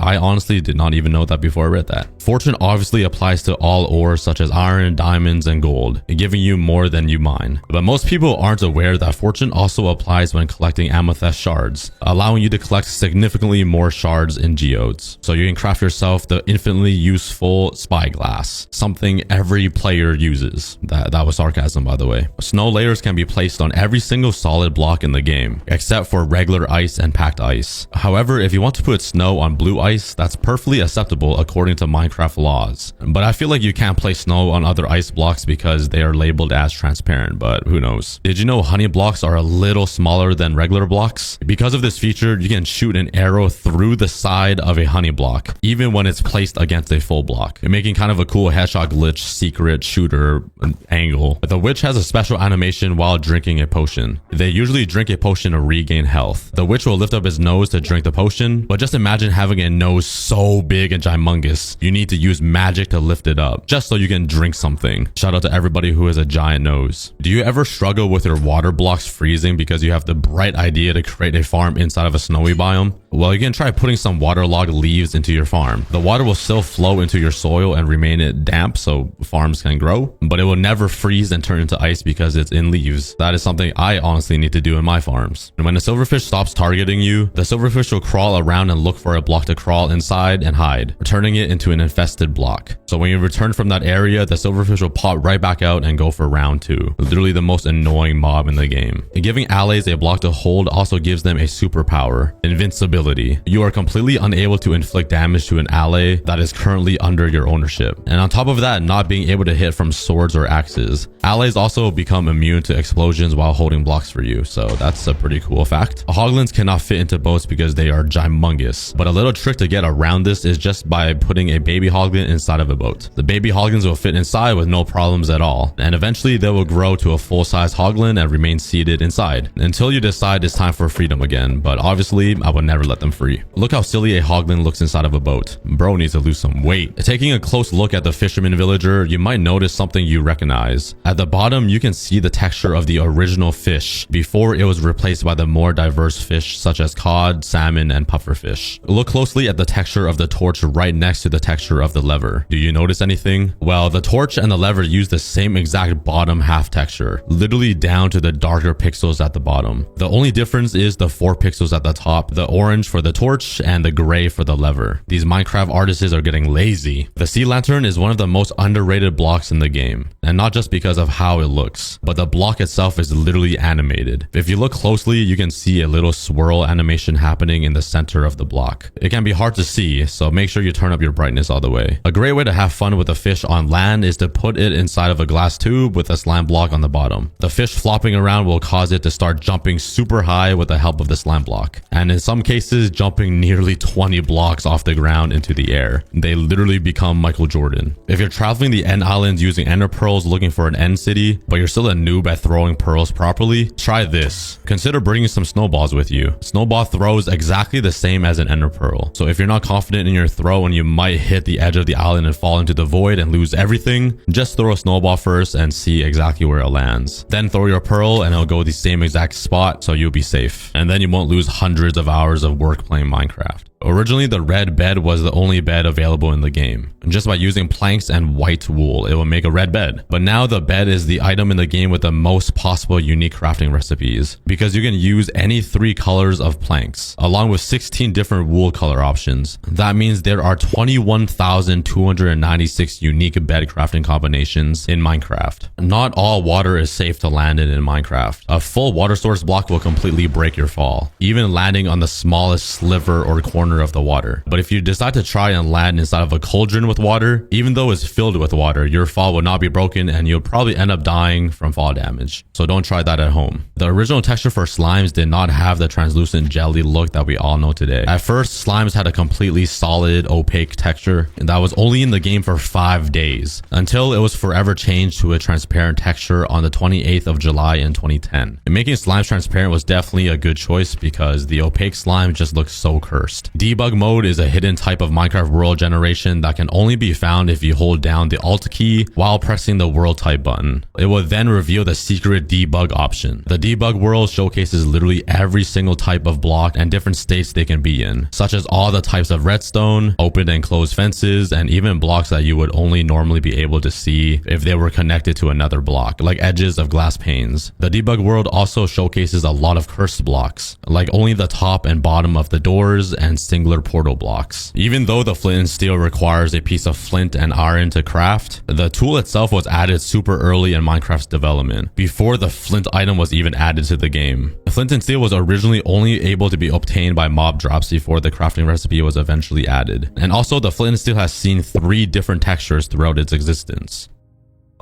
I honestly did not even know that before I read that. Fortune obviously applies to all ores such as iron, diamonds, and gold, giving you more than you mine. But most people aren't aware that fortune also applies when collecting amethyst shards, allowing you to collect significantly more shards in geodes. So you can craft yourself the infinitely useful spyglass, something every player uses. That was sarcasm, by the way. Snow layers can be placed on every single solid block in the game, except for regular ice and packed ice. However, if you want to put snow on blue ice, that's perfectly acceptable according to Minecraft laws. But I feel like you can't place snow on other ice blocks because they are labeled as transparent, but who knows. Did you know honey blocks are a little smaller than regular blocks? Because of this feature, you can shoot an arrow through the side of a honey block, even when it's placed against a full block, making kind of a cool headshot glitch secret shooter angle. The witch has a special animation while drinking a potion. They usually drink a potion to regain health. The witch will lift up his nose to drink the potion, but just imagine having a nose so big and gymongous, you need to use magic to lift it up, just so you can drink something. Shout out to everybody who has a giant nose. Do you ever struggle with your water blocks freezing because you have the bright idea to create a farm inside of a snowy biome? Well, you can try putting some waterlogged leaves into your farm. The water will still flow into your soil and remain damp so farms can grow, but it will never freeze and turn into ice because it's in leaves. That is something I honestly need to do in my farms. And when a silverfish stops targeting you, the silverfish will crawl around and look for a block to crawl inside and hide, turning it into an infested block. So when you return from that area, the silverfish will pop right back out and go for round 2. Literally the most annoying mob in the game. And giving allies a block to hold also gives them a superpower, invincibility. You are completely unable to inflict damage to an ally that is currently under your ownership. And on top of that, not being able to hit from swords or axes. Allies also become immune to explosions while holding blocks for you, so that's a pretty cool fact. Hoglins cannot fit into boats because they are gymongous, but a little trick to get around this is just by putting a baby hoglin inside of a boat. The baby hoglins will fit inside with no problems at all, and eventually they will grow to a full-size hoglin and remain seated inside until you decide it's time for freedom again, but obviously I would never let them free. Look how silly a hoglin looks inside of a boat. Bro needs to lose some weight. Taking a close look at the fisherman villager, you might notice something you recognize. At the bottom, you can see the texture of the original fish before it was replaced by the more diverse fish such as cod, salmon, and pufferfish. Look closely at the texture of the torch right next to the texture of the lever. Do you notice anything? Well, the torch and the lever use the same exact bottom half texture, literally down to the darker pixels at the bottom. The only difference is the 4 pixels at the top, the orange for the torch and the gray for the lever. These Minecraft artists are getting lazy. The sea lantern is one of the most underrated blocks in the game, and not just because of how it looks, but the block itself is literally animated. If you look closely, you can see a little swirl animation happening in the center of the block. It can be hard to see, so make sure you turn up your brightness all the way. A great way to have fun with a fish on land is to put it inside of a glass tube with a slime block on the bottom. The fish flopping around will cause it to start jumping super high with the help of the slime block, and in some cases jumping nearly 20 blocks off the ground into the air. They literally become Michael Jordan. If you're traveling the end islands using ender pearls looking for an end city, but you're still a noob at throwing pearls properly, try this. Consider bringing some snowballs with you. Snowball throws exactly the same as an ender pearl. So if you're not confident in your throw and you might hit the edge of the island and fall into the void and lose everything, just throw a snowball first and see exactly where it lands. Then throw your pearl and it'll go the same exact spot, so you'll be safe. And then you won't lose hundreds of hours of work playing Minecraft. Originally, the red bed was the only bed available in the game. Just by using planks and white wool, it will make a red bed. But now the bed is the item in the game with the most possible unique crafting recipes, because you can use any 3 colors of planks, along with 16 different wool color options. That means there are 21,296 unique bed crafting combinations in Minecraft. Not all water is safe to land in Minecraft. A full water source block will completely break your fall, even landing on the smallest sliver or corner of the water. But if you decide to try and land inside of a cauldron with water, even though it's filled with water, your fall will not be broken and you'll probably end up dying from fall damage. So don't try that at home. The original texture for slimes did not have the translucent jelly look that we all know today. At first, slimes had a completely solid, opaque texture, and that was only in the game for 5 days, until it was forever changed to a transparent texture on the 28th of July in 2010. And making slimes transparent was definitely a good choice because the opaque slime just looks so cursed. Debug mode is a hidden type of Minecraft world generation that can only be found if you hold down the Alt key while pressing the world type button. It will then reveal the secret debug option. The debug world showcases literally every single type of block and different states they can be in, such as all the types of redstone, open and closed fences, and even blocks that you would only normally be able to see if they were connected to another block, like edges of glass panes. The debug world also showcases a lot of cursed blocks, like only the top and bottom of the doors and singular portal blocks. Even though the flint and steel requires a piece of flint and iron to craft, the tool itself was added super early in Minecraft's development, before the flint item was even added to the game. The flint and steel was originally only able to be obtained by mob drops before the crafting recipe was eventually added. And also, the flint and steel has seen 3 different textures throughout its existence.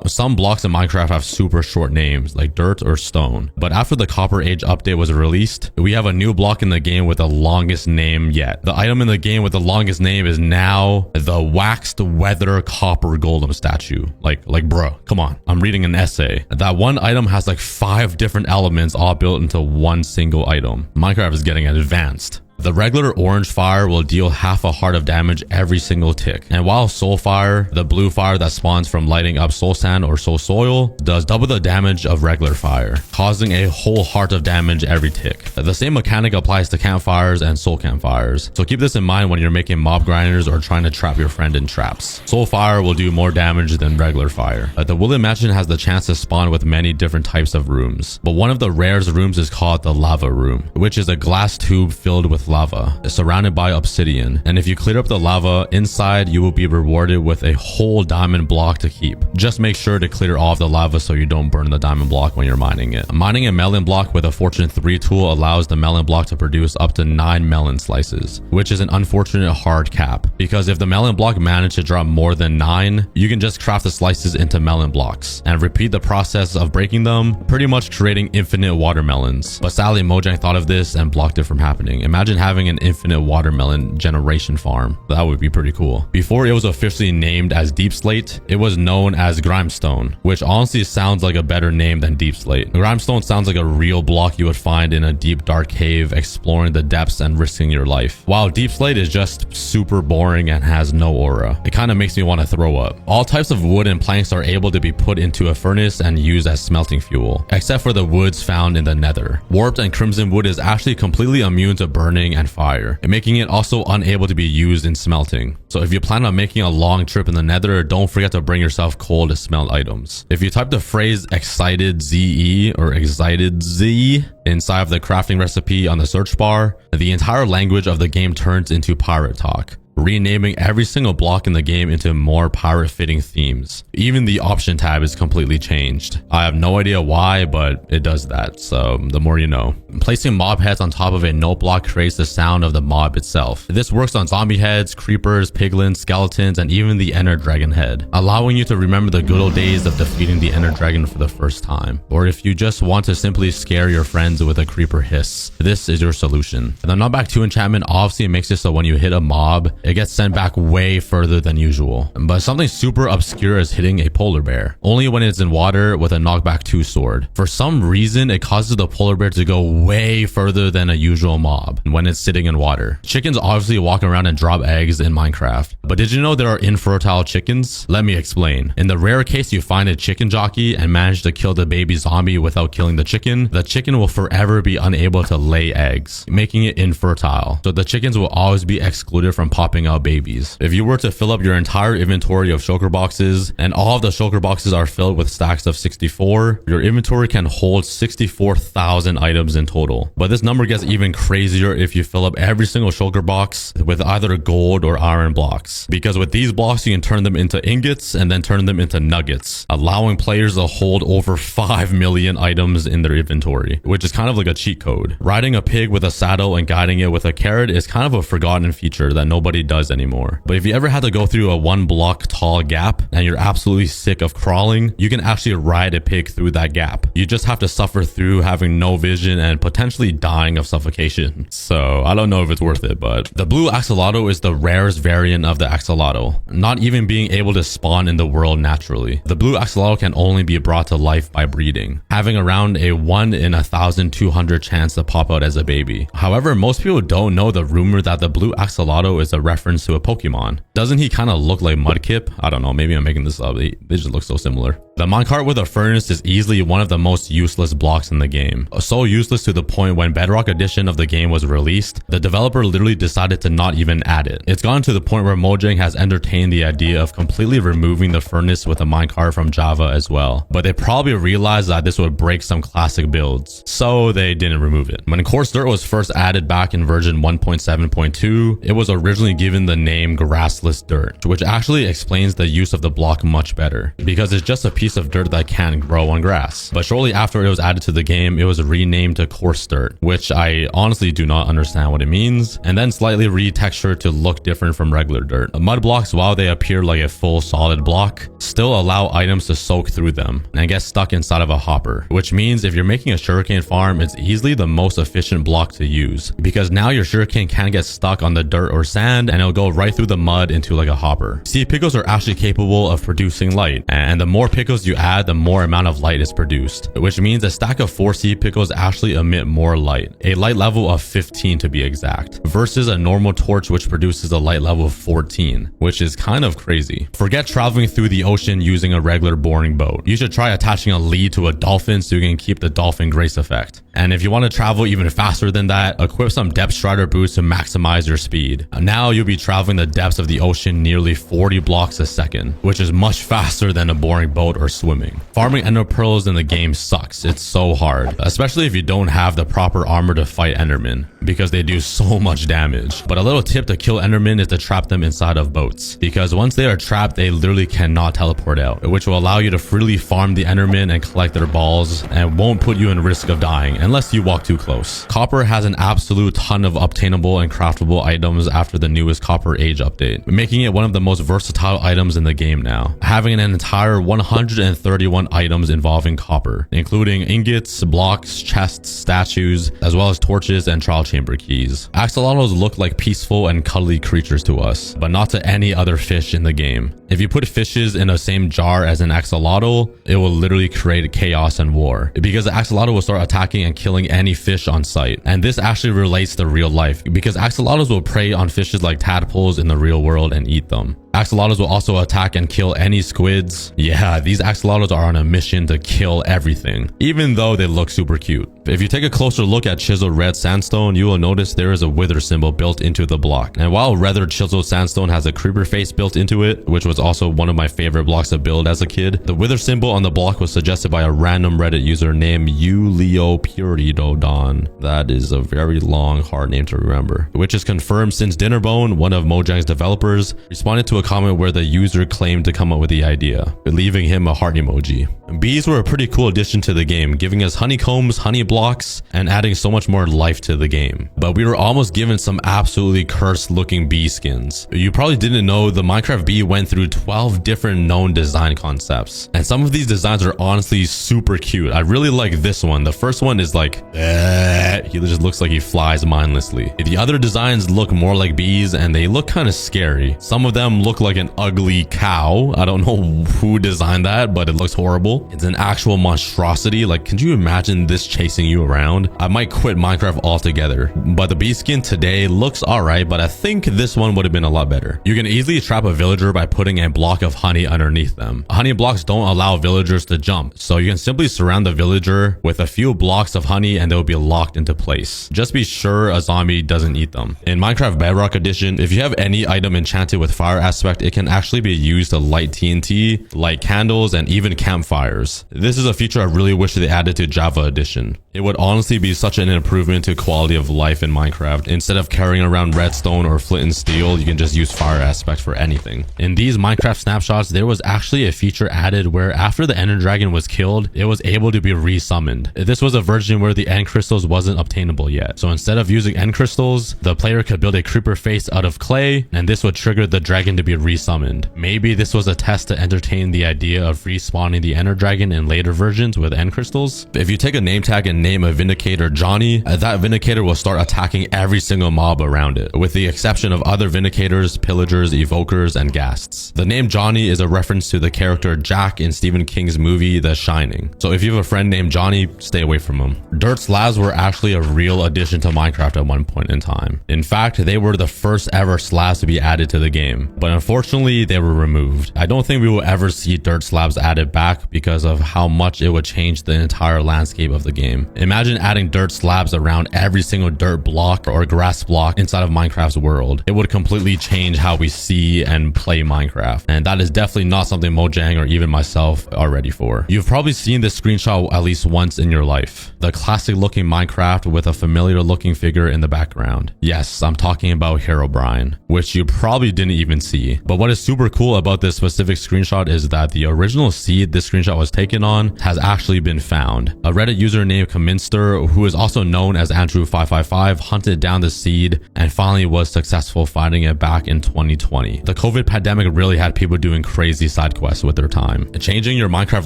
Some blocks in Minecraft have super short names like dirt or stone, but after the Copper Age update was released, we have a new block in the game with the longest name yet. The item in the game with the longest name is now the Waxed Weather Copper Golem statue. Like bruh, come on, I'm reading an essay. That one item has like 5 different elements all built into one single item. Minecraft is getting advanced. The regular orange fire will deal half a heart of damage every single tick. And while soul fire, the blue fire that spawns from lighting up soul sand or soul soil, does double the damage of regular fire, causing a whole heart of damage every tick. The same mechanic applies to campfires and soul campfires. So keep this in mind when you're making mob grinders or trying to trap your friend in traps. Soul fire will do more damage than regular fire. The Wooden Mansion has the chance to spawn with many different types of rooms, but one of the rarest rooms is called the lava room, which is a glass tube filled with lava, surrounded by obsidian. And if you clear up the lava, inside you will be rewarded with a whole diamond block to keep. Just make sure to clear all of the lava so you don't burn the diamond block when you're mining it. Mining a melon block with a Fortune 3 tool allows the melon block to produce up to 9 melon slices, which is an unfortunate hard cap, because if the melon block managed to drop more than 9, you can just craft the slices into melon blocks and repeat the process of breaking them, pretty much creating infinite watermelons. But sadly, Mojang thought of this and blocked it from happening. Imagine having an infinite watermelon generation farm. That would be pretty cool. Before it was officially named as Deep Slate, it was known as Grimestone, which honestly sounds like a better name than Deep Slate. Grimestone sounds like a real block you would find in a deep dark cave exploring the depths and risking your life, while Deep Slate is just super boring and has no aura. It kind of makes me want to throw up. All types of wood and planks are able to be put into a furnace and used as smelting fuel, except for the woods found in the nether. Warped and crimson wood is actually completely immune to burning and fire, making it also unable to be used in smelting. So if you plan on making a long trip in the nether, don't forget to bring yourself coal to smelt items. If you type the phrase excited ZE or excited Z inside of the crafting recipe on the search bar, the entire language of the game turns into pirate talk. renaming every single block in the game into more pirate-fitting themes. Even the option tab is completely changed. I have no idea why, but it does that, so the more you know. Placing mob heads on top of a note block creates the sound of the mob itself. This works on zombie heads, creepers, piglins, skeletons, and even the Ender Dragon head, allowing you to remember the good old days of defeating the Ender Dragon for the first time. Or if you just want to simply scare your friends with a creeper hiss, this is your solution. The knockback 2 enchantment obviously makes it so when you hit a mob, it gets sent back way further than usual. But something super obscure is hitting a polar bear, only when it's in water with a knockback 2 sword. For some reason, it causes the polar bear to go way further than a usual mob when it's sitting in water. Chickens obviously walk around and drop eggs in Minecraft, but did you know there are infertile chickens? Let me explain. In the rare case you find a chicken jockey and manage to kill the baby zombie without killing the chicken will forever be unable to lay eggs, making it infertile. So the chickens will always be excluded from popping out babies. If you were to fill up your entire inventory of shulker boxes and all of the shulker boxes are filled with stacks of 64, your inventory can hold 64,000 items in total. But this number gets even crazier if you fill up every single shulker box with either gold or iron blocks, because with these blocks you can turn them into ingots and then turn them into nuggets, allowing players to hold over 5 million items in their inventory, which is kind of like a cheat code. Riding a pig with a saddle and guiding it with a carrot is kind of a forgotten feature that nobody does anymore. But if you ever had to go through a 1 block tall gap and you're absolutely sick of crawling, you can actually ride a pig through that gap. You just have to suffer through having no vision and potentially dying of suffocation. So I don't know if it's worth it, but the blue axolotl is the rarest variant of the axolotl, not even being able to spawn in the world naturally. The blue axolotl can only be brought to life by breeding, having around a 1 in 1,200 chance to pop out as a baby. However, most people don't know the rumor that the blue axolotl is a reference to a Pokemon. Doesn't he kind of look like Mudkip? I don't know, maybe I'm making this up. They just look so similar. The minecart with a furnace is easily one of the most useless blocks in the game. So useless to the point when Bedrock Edition of the game was released, the developer literally decided to not even add it. It's gone to the point where Mojang has entertained the idea of completely removing the furnace with a minecart from Java as well. But they probably realized that this would break some classic builds, so they didn't remove it. When coarse dirt was first added back in version 1.7.2, it was originally given the name grassless dirt, which actually explains the use of the block much better, because it's just a piece of dirt that can grow on grass. But shortly after it was added to the game, it was renamed to coarse dirt, which I honestly do not understand what it means, and then slightly retextured to look different from regular dirt. Mud blocks, while they appear like a full solid block, still allow items to soak through them and get stuck inside of a hopper, which means if you're making a sugarcane farm, it's easily the most efficient block to use, because now your sugarcane can get stuck on the dirt or sand and it'll go right through the mud into like a hopper. Seed pickles are actually capable of producing light, and the more pickles you add, the more amount of light is produced, which means a stack of 4 seed pickles actually emit more light, a light level of 15 to be exact, versus a normal torch which produces a light level of 14, which is kind of crazy. Forget traveling through the ocean using a regular boring boat. You should try attaching a lead to a dolphin so you can keep the dolphin grace effect. And if you want to travel even faster than that, equip some depth strider boots to maximize your speed. Now you'll be traveling the depths of the ocean nearly 40 blocks a second, which is much faster than a boring boat or swimming. Farming ender pearls in the game sucks. It's so hard, especially if you don't have the proper armor to fight endermen, because they do so much damage. But a little tip to kill endermen is to trap them inside of boats, because once they are trapped, they literally cannot teleport out, which will allow you to freely farm the endermen and collect their balls and won't put you in risk of dying unless you walk too close. Copper has an absolute ton of obtainable and craftable items after the newest Copper Age update, making it one of the most versatile items in the game now, having an entire 131 items involving copper, including ingots, blocks, chests, statues, as well as torches and trial chamber keys. Axolotls look like peaceful and cuddly creatures to us, but not to any other fish in the game. If you put fishes in the same jar as an axolotl, it will literally create chaos and war, because the axolotl will start attacking and killing any fish on sight. And this actually relates to real life, because axolotls will prey on fishes like tadpoles in the real world and eat them. Axolotls will also attack and kill any squids. Yeah, these axolotls are on a mission to kill everything, even though they look super cute. If you take a closer look at chiseled red sandstone, you will notice there is a wither symbol built into the block. And while weathered chiseled sandstone has a creeper face built into it, which was also one of my favorite blocks to build as a kid, the wither symbol on the block was suggested by a random Reddit user named Uleopuridodon. That is a very long, hard name to remember, which is confirmed since Dinnerbone, one of Mojang's developers, responded to a comment where the user claimed to come up with the idea, leaving him a heart emoji. Bees were a pretty cool addition to the game, giving us honeycombs, honey blocks, and adding so much more life to the game. But we were almost given some absolutely cursed looking bee skins. You probably didn't know the Minecraft bee went through 12 different known design concepts. And some of these designs are honestly super cute. I really like this one. The first one is like, he just looks like he flies mindlessly. The other designs look more like bees and they look kind of scary. Some of them look like an ugly cow. I don't know who designed that, but it looks horrible. It's an actual monstrosity. Like, can you imagine this chasing you around? I might quit Minecraft altogether. But the bee skin today looks alright, but I think this one would have been a lot better. You can easily trap a villager by putting a block of honey underneath them. Honey blocks don't allow villagers to jump, so you can simply surround the villager with a few blocks of honey and they'll be locked into place. Just be sure a zombie doesn't eat them. In Minecraft Bedrock Edition, if you have any item enchanted with fire aspect, it can actually be used to light TNT, light candles, and even campfires. This is a feature I really wish they added to Java Edition. It would honestly be such an improvement to quality of life in Minecraft. Instead of carrying around redstone or flint and steel, you can just use fire aspect for anything. In these Minecraft snapshots, there was actually a feature added where after the Ender Dragon was killed, it was able to be resummoned. This was a version where the end crystals wasn't obtainable yet. So instead of using end crystals, the player could build a creeper face out of clay, and this would trigger the dragon to be resummoned. Maybe this was a test to entertain the idea of respawning the Ender Dragon in later versions with end crystals. If you take a name tag and name a Vindicator Johnny, that Vindicator will start attacking every single mob around it, with the exception of other Vindicators, Pillagers, Evokers, and Ghasts. The name Johnny is a reference to the character Jack in Stephen King's movie The Shining. So if you have a friend named Johnny, stay away from him. Dirt slabs were actually a real addition to Minecraft at one point in time. In fact, they were the first ever slabs to be added to the game, but unfortunately they were removed. I don't think we will ever see dirt slabs added back because of how much it would change the entire landscape of the game. Imagine adding dirt slabs around every single dirt block or grass block inside of Minecraft's world. It would completely change how we see and play Minecraft, and that is definitely not something Mojang or even myself are ready for. You've probably seen this screenshot at least once in your life. The classic looking Minecraft with a familiar looking figure in the background. Yes, I'm talking about Herobrine, which you probably didn't even see. But what is super cool about this specific screenshot is that the original seed this screenshot was taken on has actually been found. A Reddit user named Kaminster, who is also known as Andrew555, hunted down the seed and finally was successful finding it back in 2020. The COVID pandemic really had people doing crazy side quests with their time. Changing your Minecraft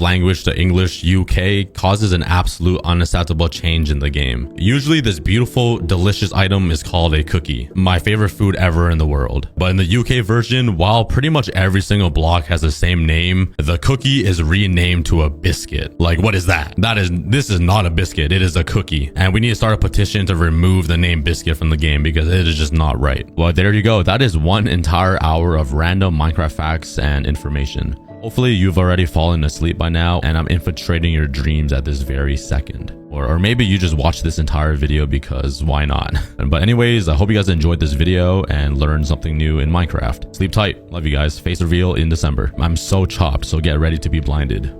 language to English UK causes an absolute unacceptable change in the game. Usually this beautiful, delicious item is called a cookie, my favorite food ever in the world. But in the UK version, while pretty much every single block has the same name, the cookie is renamed to a biscuit. Like, what is that? This is not a biscuit, it is a cookie. And we need to start a petition to remove the name biscuit from the game because it is just not right. Well, there you go. That is one entire hour of random Minecraft facts and information. Hopefully you've already fallen asleep by now and I'm infiltrating your dreams at this very second. Or maybe you just watched this entire video because why not? But anyways, I hope you guys enjoyed this video and learned something new in Minecraft. Sleep tight. Love you guys. Face reveal in December. I'm so chopped, so get ready to be blinded.